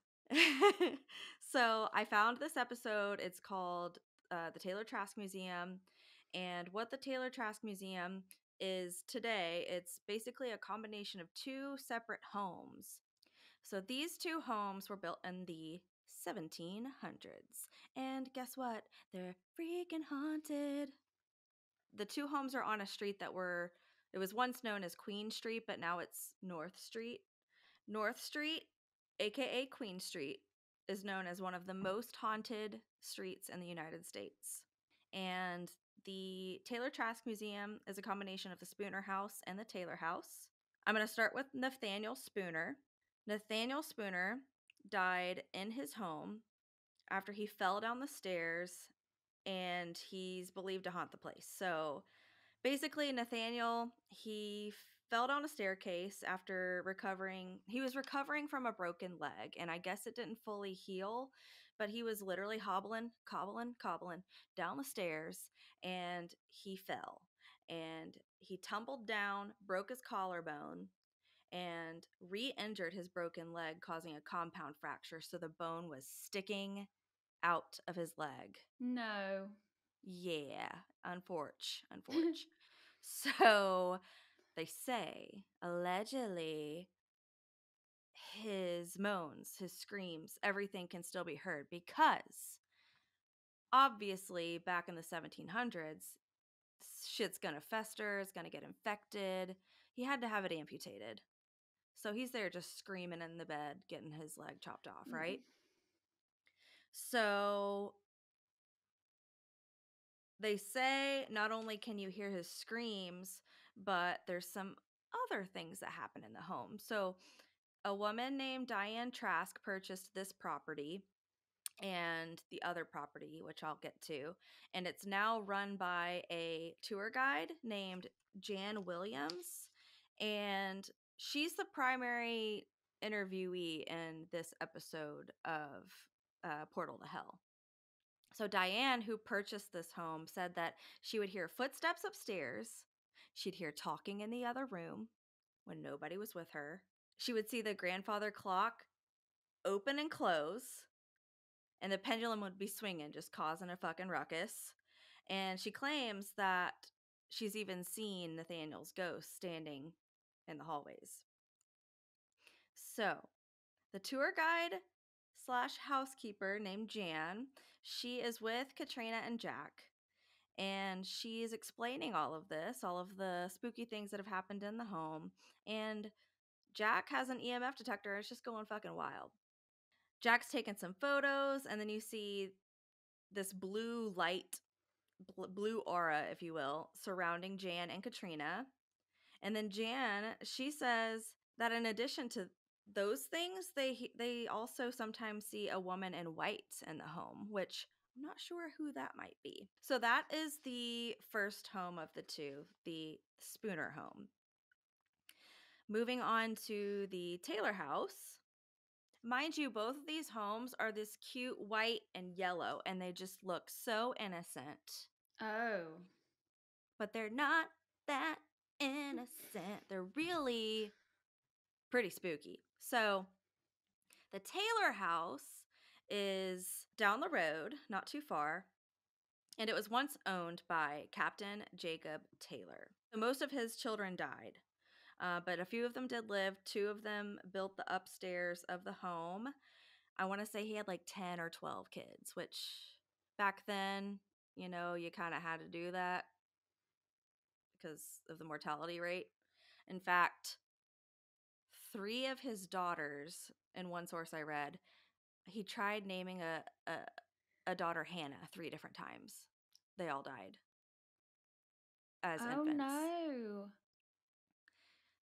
So I found this episode. It's called the Taylor Trask Museum. And what the Taylor Trask Museum is today, it's basically a combination of two separate homes. So these two homes were built in the 1700s. And guess what? They're freaking haunted. The two homes are on a street it was once known as Queen Street, but now it's North Street. North Street, aka Queen Street, is known as one of the most haunted streets in the United States. And the Taylor Trask Museum is a combination of the Spooner House and the Taylor House. I'm going to start with Nathaniel Spooner. Nathaniel Spooner died in his home after he fell down the stairs, and he's believed to haunt the place. So basically, Nathaniel, he fell down a staircase after recovering. He was recovering from a broken leg, and I guess it didn't fully heal, but he was literally hobbling, cobbling down the stairs, and he fell. and he tumbled down, broke his collarbone, and re-injured his broken leg, causing a compound fracture, so the bone was sticking out of his leg.
No.
Yeah, unfortunate. So they say, allegedly, his moans, his screams, everything can still be heard because obviously back in the 1700s, shit's gonna fester, it's gonna get infected. He had to have it amputated. So he's there just screaming in the bed, getting his leg chopped off, right? So they say not only can you hear his screams, but there's some other things that happen in the home. So a woman named Diane Trask purchased this property and the other property, which I'll get to. And it's now run by a tour guide named Jan Williams. And she's the primary interviewee in this episode of Portal to Hell. So Diane, who purchased this home, said that she would hear footsteps upstairs. She'd hear talking in the other room when nobody was with her. She would see the grandfather clock open and close, and the pendulum would be swinging, just causing a fucking ruckus. And she claims that she's even seen Nathaniel's ghost standing in the hallways. So, the tour guide slash housekeeper named Jan, she is with Katrina and Jack, and she's explaining all of this, all of the spooky things that have happened in the home. And Jack has an EMF detector, and it's just going fucking wild. Jack's taking some photos, and then you see this blue light, blue aura, if you will, surrounding Jan and Katrina. And then Jan, she says that in addition to those things, they also sometimes see a woman in white in the home, which I'm not sure who that might be. So that is the first home of the two, the Spooner home. Moving on to the Taylor house. Mind you, both of these homes are this cute white and yellow, and they just look so innocent.
Oh.
But they're not that innocent. They're really pretty spooky. So, the Taylor house is down the road, not too far, and it was once owned by Captain Jacob Taylor. So most of his children died, but a few of them did live. Two of them built the upstairs of the home. I want to say he had like 10 or 12 kids, which back then, you kind of had to do that because of the mortality rate. In fact, 3 of his daughters, in one source I read, he tried naming a daughter Hannah 3 different times. They all died as
Oh
infants.
no.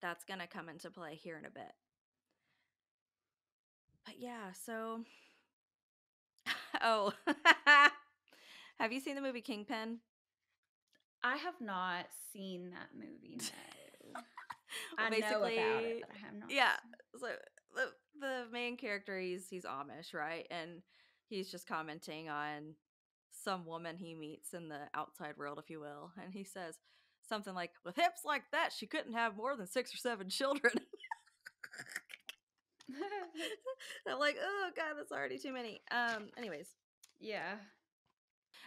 That's going to come into play here in a bit. But yeah, so oh. Have you seen the movie Kingpin?
I have not seen that movie, no.
Well,
I know about it,
basically,
but I have not
yeah.
seen it.
So the main character, he's Amish, right? And he's just commenting on some woman he meets in the outside world, if you will, and he says something like, "With hips like that, she couldn't have more than 6 or 7 children." I'm like, oh god, that's already too many. Anyways,
Yeah.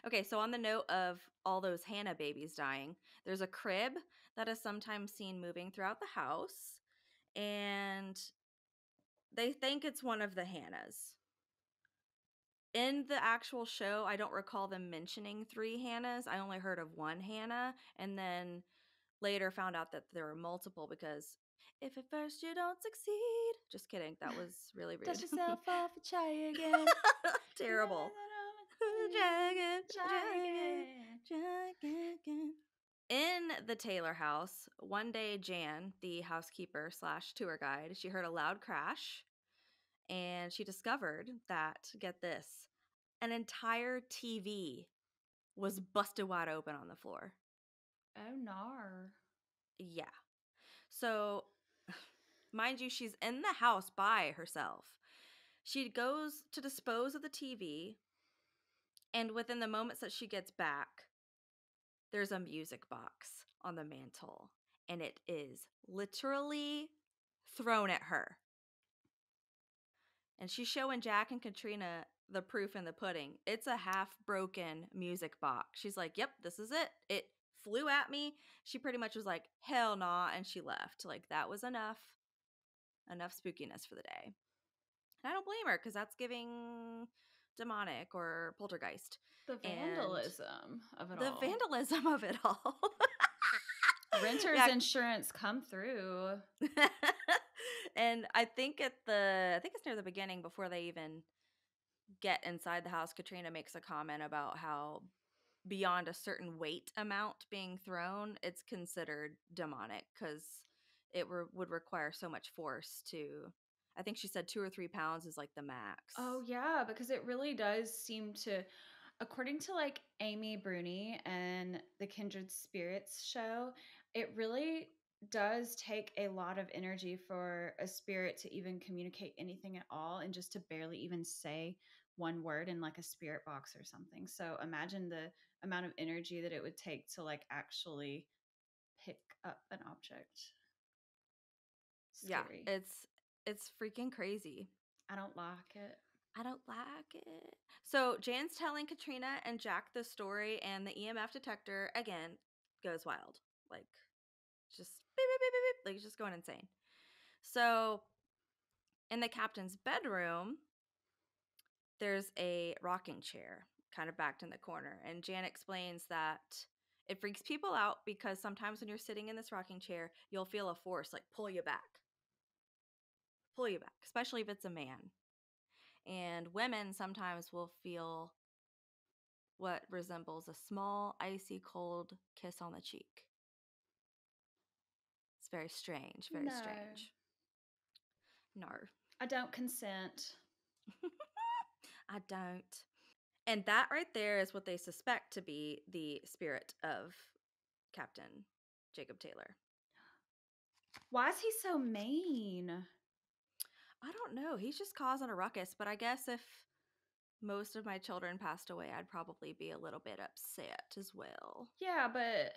okay, so on the note of all those Hannah babies dying, there's a crib that is sometimes seen moving throughout the house, and they think it's one of the Hannahs. In the actual show, I don't recall them mentioning 3 Hannahs. I only heard of 1 Hannah, and then later found out that there were multiple because if at first you don't succeed. Just kidding. That was really rude.
Dust yourself off and try again.
Terrible. Try again. In the Taylor house, one day Jan, the housekeeper slash tour guide, she heard a loud crash and she discovered that, get this, an entire TV was busted wide open on the floor.
Oh, nar.
Yeah. So, mind you, she's in the house by herself. She goes to dispose of the TV, and within the moments that she gets back, there's a music box on the mantle, and it is literally thrown at her. And she's showing Jack and Katrina the proof in the pudding. It's a half-broken music box. She's like, yep, this is it. It flew at me. She pretty much was like, hell nah, and she left. Like, that was enough spookiness for the day. And I don't blame her, because that's giving demonic or poltergeist.
The vandalism of it
The
all.
vandalism of it all.
Renter's insurance come through.
And I think it's near the beginning, before they even get inside the house, Katrina makes a comment about how beyond a certain weight amount being thrown, it's considered demonic, because it would require so much force to, I think she said 2 or 3 pounds is like the max.
Oh yeah, because it really does seem to, according to like Amy Bruni and the Kindred Spirits show, it really does take a lot of energy for a spirit to even communicate anything at all, and just to barely even say one word in like a spirit box or something. So imagine the amount of energy that it would take to like actually pick up an object. Scary.
Yeah, it's freaking crazy.
I don't like it.
I don't like it. So Jan's telling Katrina and Jack the story, and the EMF detector again goes wild. Like, just beep, beep, beep, beep, beep, like, just going insane. So in the captain's bedroom, there's a rocking chair kind of backed in the corner, and Jan explains that it freaks people out because sometimes when you're sitting in this rocking chair, you'll feel a force like pull you back, especially if it's a man. And women sometimes will feel what resembles a small, icy cold kiss on the cheek. It's very strange, strange. No.
I don't consent.
I don't. And that right there is what they suspect to be the spirit of Captain Jacob Taylor.
Why is he so mean?
I don't know. He's just causing a ruckus, but I guess if most of my children passed away, I'd probably be a little bit upset as well.
Yeah, but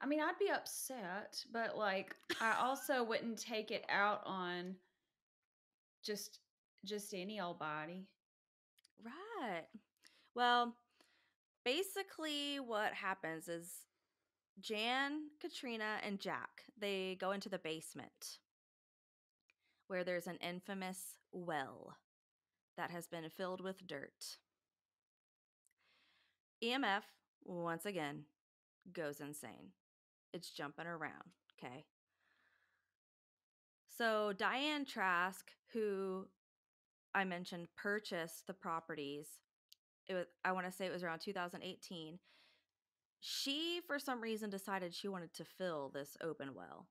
I mean, I'd be upset, but like I also wouldn't take it out on just any old body.
Right. Well, basically what happens is Jan, Katrina, and Jack, they go into the basement where there's an infamous well that has been filled with dirt. EMF, once again, goes insane. It's jumping around, okay? So Diane Trask, who I mentioned purchased the properties, I want to say it was around 2018. She, for some reason, decided she wanted to fill this open well.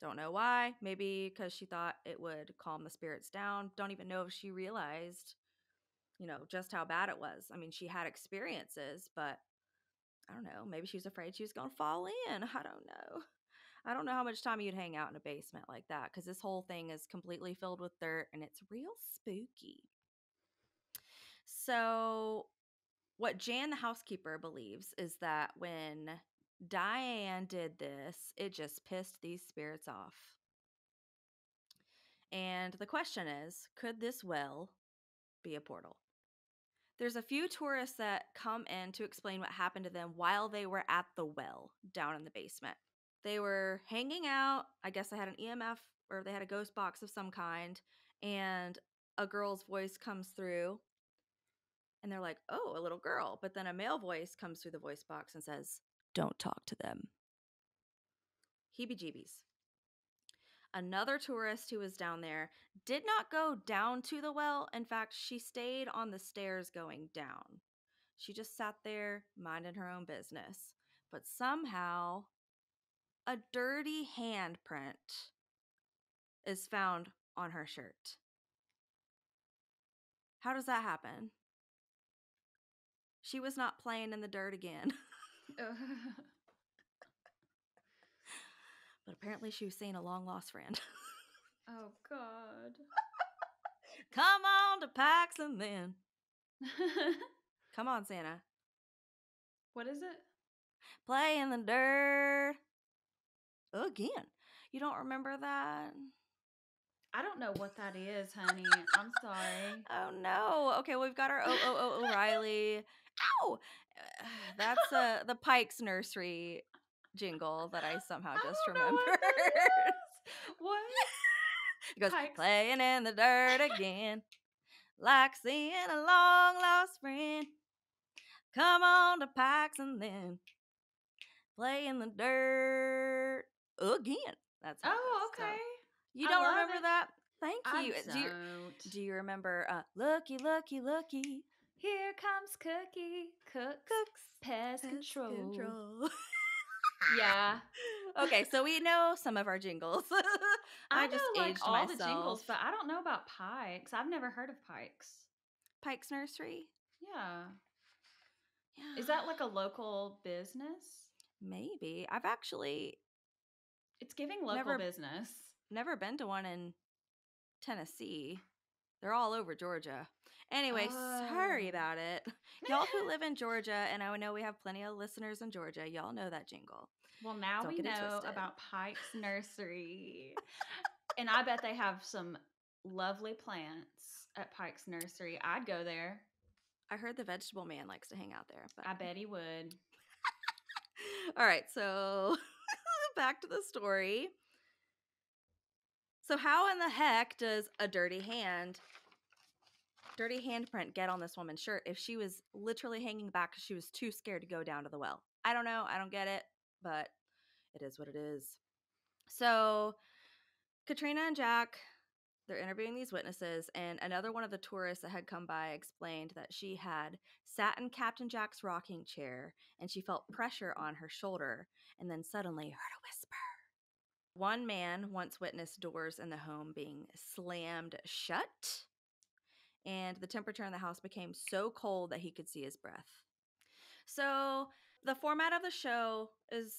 Don't know why. Maybe because she thought it would calm the spirits down. Don't even know if she realized, just how bad it was. I mean, she had experiences, but I don't know. Maybe she was afraid she was going to fall in. I don't know. I don't know how much time you'd hang out in a basement like that, because this whole thing is completely filled with dirt and it's real spooky. So what Jan, the housekeeper, believes is that when Diane did this, it just pissed these spirits off. And the question is, could this well be a portal? There's a few tourists that come in to explain what happened to them while they were at the well down in the basement. They were hanging out. I guess they had an EMF, or they had a ghost box of some kind, and a girl's voice comes through. And they're like, oh, a little girl. But then a male voice comes through the voice box and says, don't talk to them. Heebie-jeebies. Another tourist who was down there did not go down to the well. In fact, she stayed on the stairs going down. She just sat there minding her own business. But somehow, a dirty handprint is found on her shirt. How does that happen? She was not playing in the dirt again. But apparently she was seeing a long-lost friend.
Oh, God.
Come on to Paxton then. Come on, Sannah.
What is it?
Play in the dirt again. You don't remember that?
I don't know what that is, honey. I'm sorry.
Oh no. Okay, we've got our O'Reilly. Ow! That's the Pike's Nursery jingle that I somehow
I
just
don't know
remembered.
what that is. What?
It goes,
Pikes.
playing in the dirt again, like seeing a long lost friend. Come on to Pikes and then play in the dirt again. That's how it
Oh,
goes. So
okay.
you
I
don't
love
remember
it.
that? Thank
I
you.
don't.
Do you remember looky, looky, looky?
Here comes Cookie. Cooks
Cooks
pest
pest
control.
control.
Yeah.
Okay, so we know some of our jingles.
I
I just
know like
aged
all the
myself.
jingles, but I don't know about Pikes. I've never heard of Pikes.
Pike's Nursery?
Yeah. Is
Yeah.
that like a local business?
Maybe. I've actually
It's giving local
never
business.
never been to one in Tennessee. They're all over Georgia. Anyway, sorry
Oh.
about it. Y'all who live in Georgia, and I know we have plenty of listeners in Georgia, y'all know that jingle.
Well, now
Don't
we
get it
know
twisted.
about Pike's Nursery. And I bet they have some lovely plants at Pike's Nursery. I'd go there.
I heard the vegetable man likes to hang out there, but
I bet he would.
all right, so back to the story. So how in the heck does a dirty handprint get on this woman's shirt if she was literally hanging back because she was too scared to go down to the well? I don't know. I don't get it, but it is what it is. So Katrina and Jack, they're interviewing these witnesses, and another one of the tourists that had come by explained that she had sat in Captain Jack's rocking chair and she felt pressure on her shoulder and then suddenly heard a whisper. One man once witnessed doors in the home being slammed shut, and the temperature in the house became so cold that he could see his breath. So, the format of the show is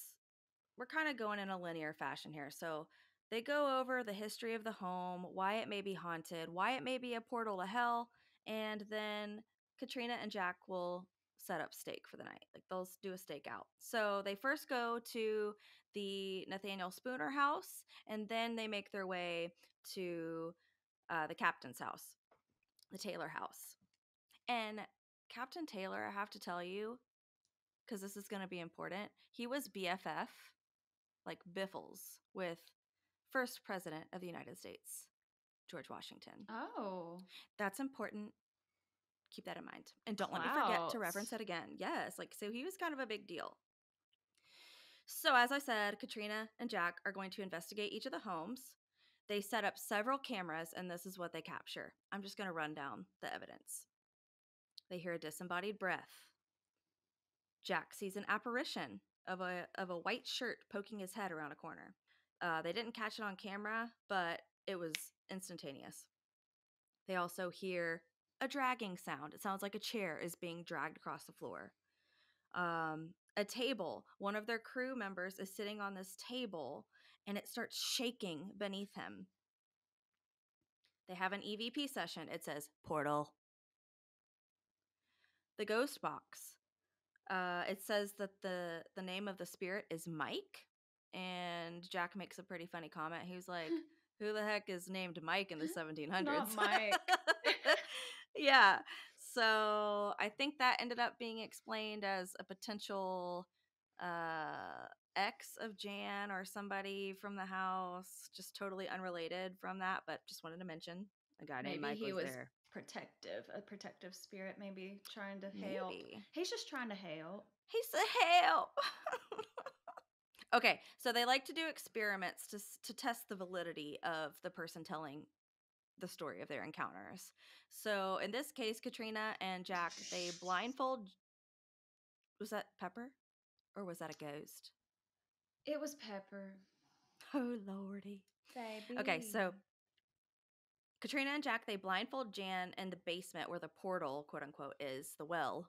we're kind of going in a linear fashion here. So, they go over the history of the home, why it may be haunted, why it may be a portal to hell, and then Katrina and Jack will set up stake for the night. Like they'll do a stakeout. So they first go to the Nathaniel Spooner house, and then they make their way to the captain's house, the Taylor house. And Captain Taylor, I have to tell you, because this is going to be important, he was BFF, like Biffles, with first president of the United States, George Washington.
Oh.
That's important. Keep that in mind. And don't let me forget to
Clout.
reference it again. Yes, like, so he was kind of a big deal. So, as I said, Katrina and Jack are going to investigate each of the homes. They set up several cameras, and this is what they capture. I'm just going to run down the evidence. They hear a disembodied breath. Jack sees an apparition of a white shirt poking his head around a corner. They didn't catch it on camera, but it was instantaneous. They also hear a dragging sound. It sounds like a chair is being dragged across the floor. A table. One of their crew members is sitting on this table, and it starts shaking beneath him. They have an EVP session. It says portal. The ghost box. It says that the name of the spirit is Mike, and Jack makes a pretty funny comment. He was like, "Who the heck is named Mike in the 1700s?"
Not Mike.
Yeah. So I think that ended up being explained as a potential ex of Jan or somebody from the house, just totally unrelated from that, but just wanted to mention a guy named
Maybe
Mike
he
was
was
there.
protective, a protective spirit, maybe trying to help.
Maybe.
He's just trying to help.
He said, help. Okay, so they like to do experiments to test the validity of the person telling the story of their encounters. So in this case, Katrina and Jack, they blindfold. Was that Pepper? Or was that a ghost?
It was Pepper.
Oh, Lordy.
Baby.
Okay, so Katrina and Jack, they blindfold Jan in the basement where the portal, quote unquote, is, the well.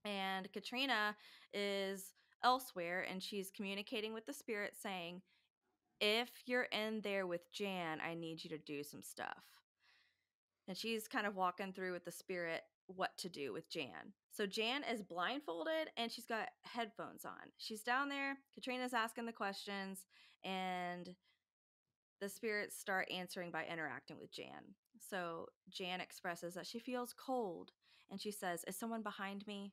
And Katrina is elsewhere and she's communicating with the spirit saying, if you're in there with Jan, I need you to do some stuff. And she's kind of walking through with the spirit what to do with Jan. So Jan is blindfolded and she's got headphones on. She's down there. Katrina's asking the questions, and the spirits start answering by interacting with Jan. So Jan expresses that she feels cold, and she says, "Is someone behind me?"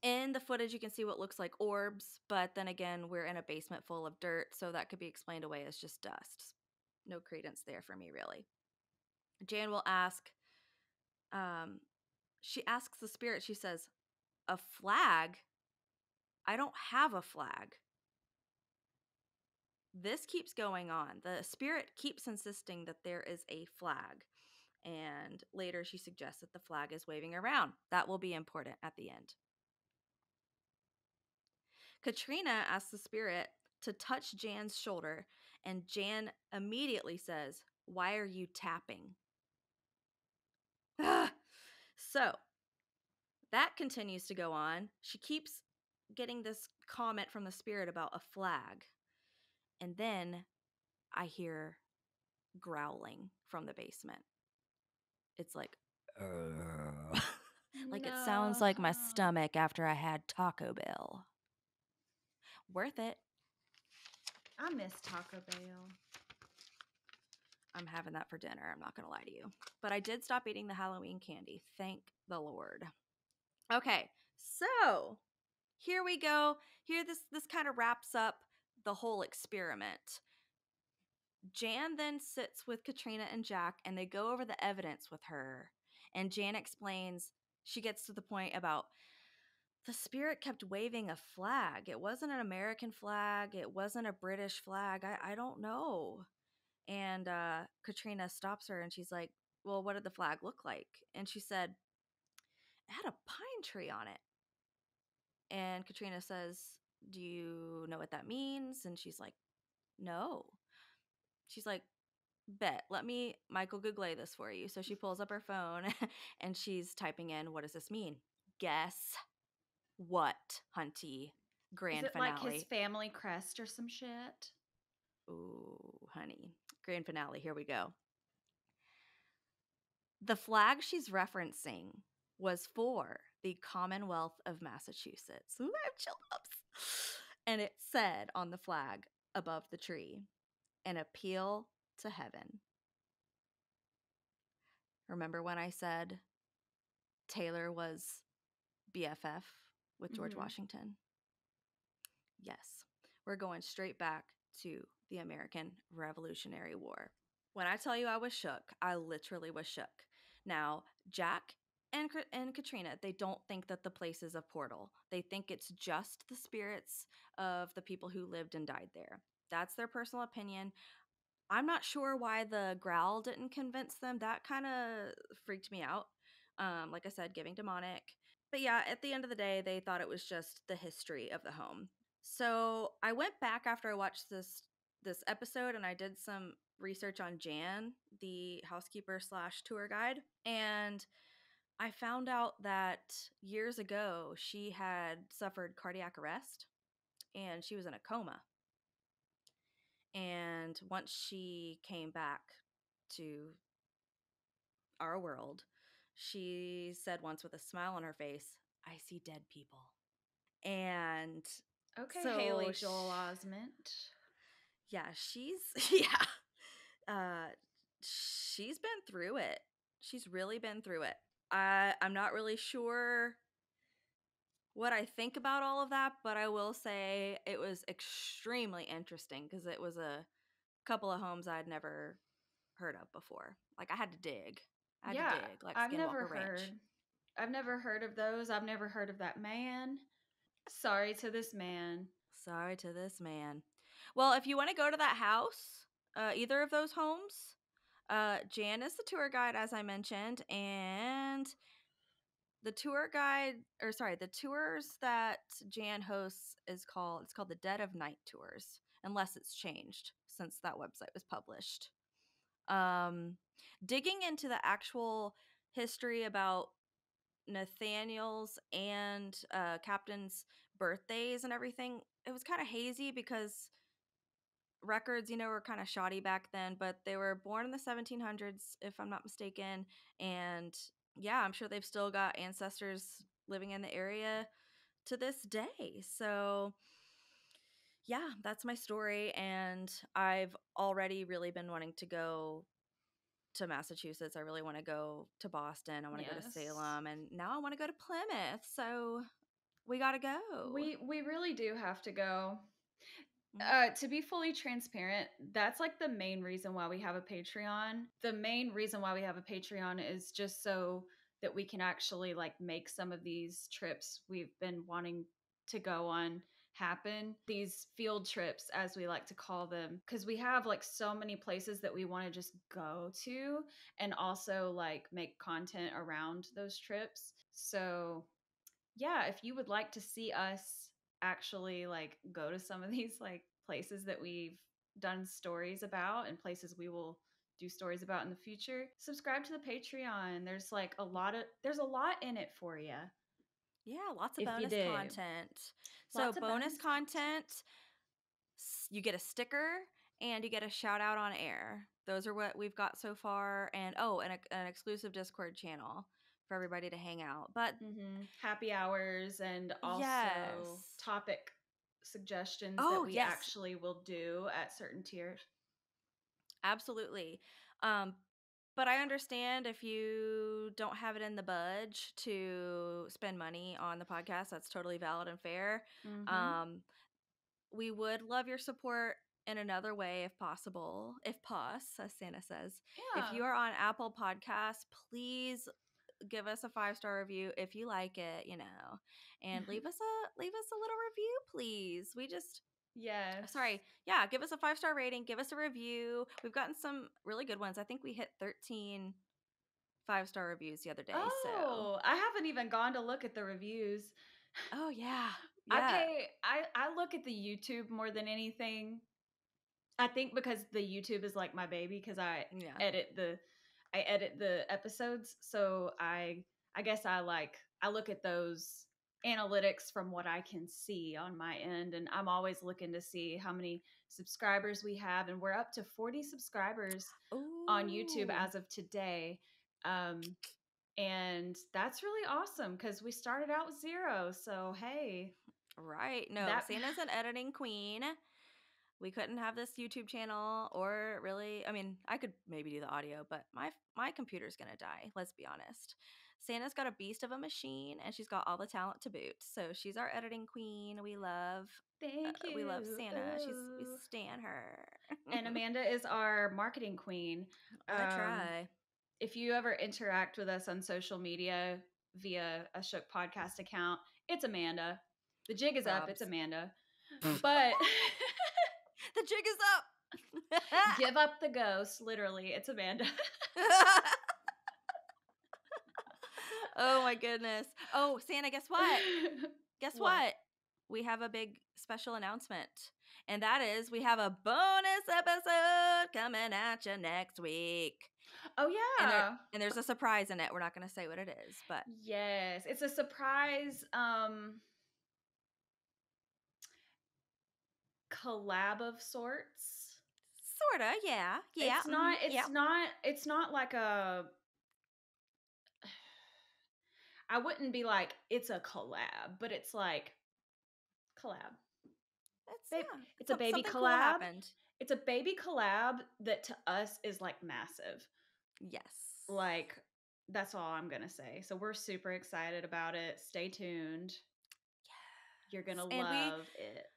In the footage, you can see what looks like orbs, but then again, we're in a basement full of dirt, so that could be explained away as just dust. No credence there for me, really. Jan will ask, um, she asks the spirit, she says, "A flag? I don't have a flag." This keeps going on. The spirit keeps insisting that there is a flag. And later she suggests that the flag is waving around. That will be important at the end. Katrina asks the spirit to touch Jan's shoulder, and Jan immediately says, "Why are you tapping?" So that continues to go on. She keeps getting this comment from the spirit about a flag. And then I hear growling from the basement. It's like, like it sounds like my
No.
stomach after I had Taco Bell. Worth it.
I miss Taco Bell.
I'm having that for dinner. I'm not going to lie to you. But I did stop eating the Halloween candy. Thank the Lord. Okay, so here we go. Here, this kind of wraps up the whole experiment. Jan then sits with Katrina and Jack, and they go over the evidence with her. And Jan explains, she gets to the point about the spirit kept waving a flag. It wasn't an American flag. It wasn't a British flag. I don't know. And Katrina stops her and she's like, "Well, what did the flag look like?" And she said, "It had a pine tree on it." And Katrina says, "Do you know what that means?" And she's like, "No." She's like, "Bet, let me Michael Google this for you." So she pulls up her phone and she's typing in, "What does this mean?" Guess what, Hunty?
Is
Grand
it like his
finale.
family crest or some shit?
Ooh, honey. Grand finale. Here we go. The flag she's referencing was for the Commonwealth of Massachusetts. Ooh, I have chill bumps. And it said on the flag above the tree, "An appeal to heaven." Remember when I said Taylor was BFF with George
Mm-hmm.
Washington? Yes, we're going straight back to the American Revolutionary War. When I tell you I was shook, I literally was shook. Now, Jack and Katrina, they don't think that the place is a portal. They think it's just the spirits of the people who lived and died there. That's their personal opinion. I'm not sure why the growl didn't convince them. That kind of freaked me out. Like I said, giving demonic. But yeah, at the end of the day, they thought it was just the history of the home. So I went back after I watched this episode and I did some research on Jan, the housekeeper slash tour guide, and I found out that years ago she had suffered cardiac arrest and she was in a coma. And once she came back to our world, she said once with a smile on her face, "I see dead people." And
Okay,
so,
Haley Joel Osment.
yeah, she's, yeah, uh, she's been through it. She's really been through it. I'm not really sure what I think about all of that, but I will say it was extremely interesting because it was a couple of homes I'd never heard of before. Like I had to dig. I had to
Yeah,
dig like
I've never
Skinwalker Ranch.
heard. I've never heard of those. I've never heard of that man. Sorry to this man.
Sorry to this man. Well, if you want to go to that house, either of those homes, Jan is the tour guide, as I mentioned, and the tour guide, or sorry, the tours that Jan hosts it's called the Dead of Night Tours, unless it's changed since that website was published. Um, Digging into the actual history about Nathaniel's and Captain's birthdays and everything, it was kind of hazy because records, were kind of shoddy back then, but they were born in the 1700s, if I'm not mistaken. And yeah, I'm sure they've still got ancestors living in the area to this day. So yeah, that's my story. And I've already really been wanting to go to Massachusetts. I really want to go to Boston. I want to go to
Yes.
Salem. And now I want to go to Plymouth. So we got to go.
We really do have to go.
Mhm.
To be fully transparent, that's like the main reason why we have a Patreon. The main reason why we have a Patreon is just so that we can actually like make some of these trips we've been wanting to go on happen. These field trips, as we like to call them, because we have like so many places that we want to just go to and also like make content around those trips. So yeah, if you would like to see us actually like go to some of these like places that we've done stories about and places we will do stories about in the future, subscribe to the Patreon. There's a lot in it for you
Yeah, lots of
if you
bonus
do.
content. So,
Lots of
bonus
bonus content.
content, you get a sticker and you get a shout out on air. Those are what we've got so far. And oh, and an exclusive Discord channel for everybody to hang out. But
Happy hours and also
yes.
topic suggestions that
Oh,
we
yes,
actually will do at certain tiers.
absolutely. Um, but I understand if you don't have it in the budge to spend money on the podcast. That's totally valid and fair.
Mm-hmm.
Um, we would love your support in another way if possible, if pos, as Sannah says. If
Yeah.
you are on Apple Podcasts, please give us a 5-star review if you like it, and leave us a little review, please. We just
Yes.
sorry, yeah, give us a 5-star rating, give us a review. We've gotten some really good ones. I think we hit 13 5-star reviews the other day. So,
Oh, I haven't even gone to look at the reviews.
oh yeah,
I
yeah,
pay I look at the YouTube more than anything. I think because the YouTube is like my baby because
yeah.
edit the I edit the episodes, so I guess I look at those analytics from what I can see on my end, and I'm always looking to see how many subscribers we have, and we're up to 40 subscribers on YouTube
Ooh,
as of today. Um, and that's really awesome because we started out with zero. So hey,
right. No,
that
Santa's an editing queen. We couldn't have this YouTube channel or really, I mean, I could maybe do the audio, but my computer's going to die, let's be honest. Santa's got a beast of a machine and she's got all the talent to boot. So she's our editing queen.
thank
We love
you.
Santa. We
Ooh.
stan her.
And Amanda is our marketing queen.
I
Um,
try.
if you ever interact with us on social media via a Shook podcast account, it's Amanda. The jig is up. It's
Probs.
Amanda. But
The jig is up.
give up the ghost. Literally, it's Amanda.
Oh my goodness. Oh, Santa, guess what? Guess
What?
what? We have a big special announcement. And that is we have a bonus episode coming at you next week.
Oh
And
yeah.
there's a surprise in it. We're not going to say what it is, but
Yes, it's a surprise collab of sorts.
sort of, yeah. Yeah. Mhm. Yeah.
It's not like a I wouldn't be like it's a collab, but it's like collab.
It's
Babe,
yeah,
it's a baby
something cool
collab.
happened.
It's a baby collab that to us is like massive.
Yes.
Like that's all I'm going to say. So we're super excited about it. Stay tuned. You're going to
Yes. And
love it.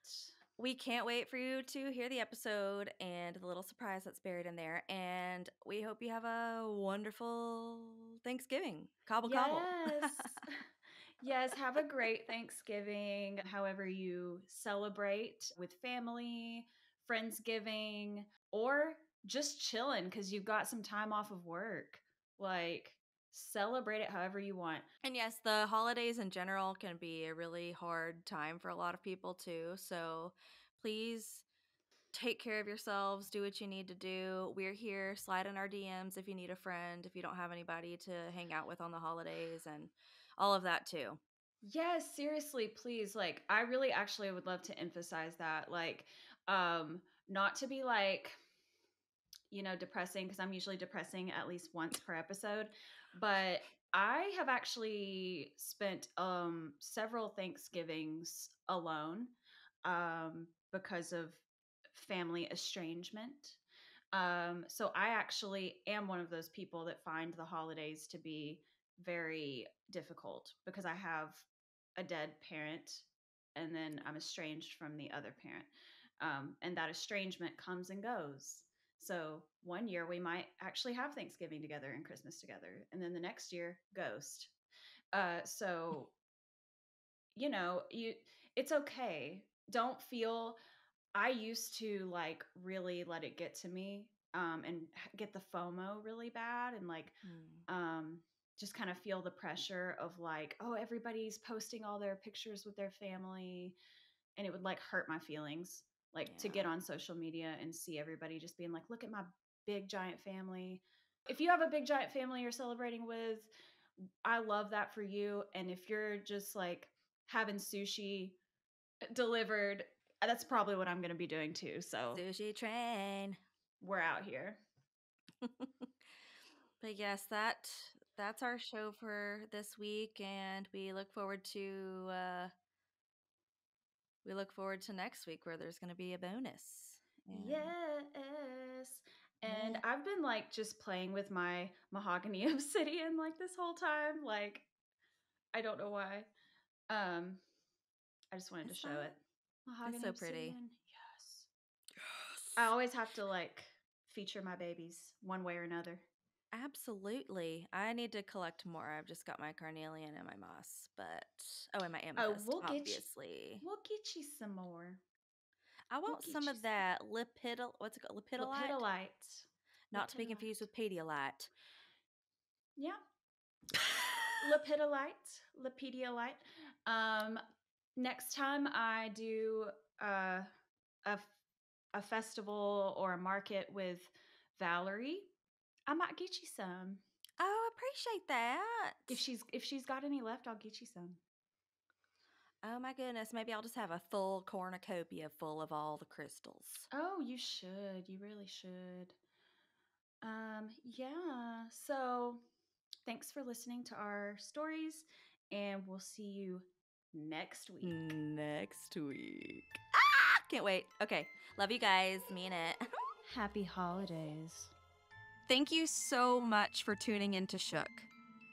we can't wait for you to hear the episode and the little surprise that's buried in there. And we hope you have a wonderful Thanksgiving. Cobble cobble.
Yes. Yes, have a great Thanksgiving, however you celebrate with family, Friendsgiving, or just chilling because you've got some time off of work. Like, celebrate it however you want.
And yes, the holidays in general can be a really hard time for a lot of people too. So please take care of yourselves, do what you need to do. We're here. Slide in our DMs if you need a friend, if you don't have anybody to hang out with on the holidays, and all of that too.
Yes, seriously, please. Like, I really actually would love to emphasize that. Like, not to be like, depressing, because I'm usually depressing at least once per episode, but I have actually spent several Thanksgivings alone because of family estrangement. So I actually am one of those people that find the holidays to be very difficult because I have a dead parent and then I'm estranged from the other parent. And that estrangement comes and goes. So one year we might actually have Thanksgiving together and Christmas together, and then the next year, ghost. So you it's okay. Don't feel. I used to like really let it get to me, and get the FOMO really bad, and like
Mm.
um just kind of feel the pressure of like, oh, everybody's posting all their pictures with their family, and it would like hurt my feelings, like to
Yeah.
get on social media and see everybody just being like, look at my big giant family. If you have a big giant family you're celebrating with, I love that for you. And if you're just like having sushi delivered, that's probably what I'm going to be doing too. So
Sushi train.
we're out here.
But yes, that's our show for this week, and we look forward to next week where there's going to be a bonus. And
Yes. And
yeah.
I've been like just playing with my mahogany obsidian like this whole time. Like, I don't know why. Um, I just wanted to
It's
show it.
fun. It's
Mahogany
so pretty.
obsidian. Yes. I always have to like feature my babies one way or another.
Absolutely. I need to collect more. I've just got my carnelian and my moss, but and my
Oh,
amethyst, obviously.
we'll get you some more.
I
We'll
want some
get you
of
some
that what's it called? Lepidolite?
lepidolite.
Not to be confused with Pedialyte.
Yeah, lepidolite. Um, Next time I do uh, a a festival or a market with Valerie, I might get you some.
Oh, I appreciate that.
If she's got any left, I'll get you some.
Oh my goodness, maybe I'll just have a full cornucopia full of all the crystals.
Oh, you should. You really should. Yeah. So thanks for listening to our stories, and we'll see you next week.
Next week. Ah! Can't wait. Okay. Love you guys. Mean it.
Happy holidays.
Thank you so much for tuning in to Shook.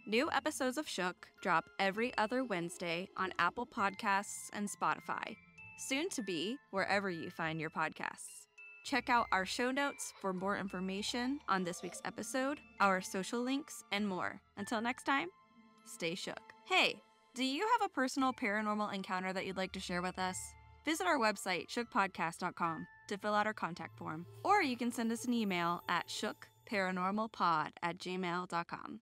New episodes of Shook drop every other Wednesday on Apple Podcasts and Spotify, soon to be wherever you find your podcasts. Check out our show notes for more information on this week's episode, our social links, and more. Until next time, stay shook. Hey, do you have a personal paranormal encounter that you'd like to share with us? Visit our website, shookpodcast.com, to fill out our contact form. Or you can send us an email at shookparanormalpod@gmail.com.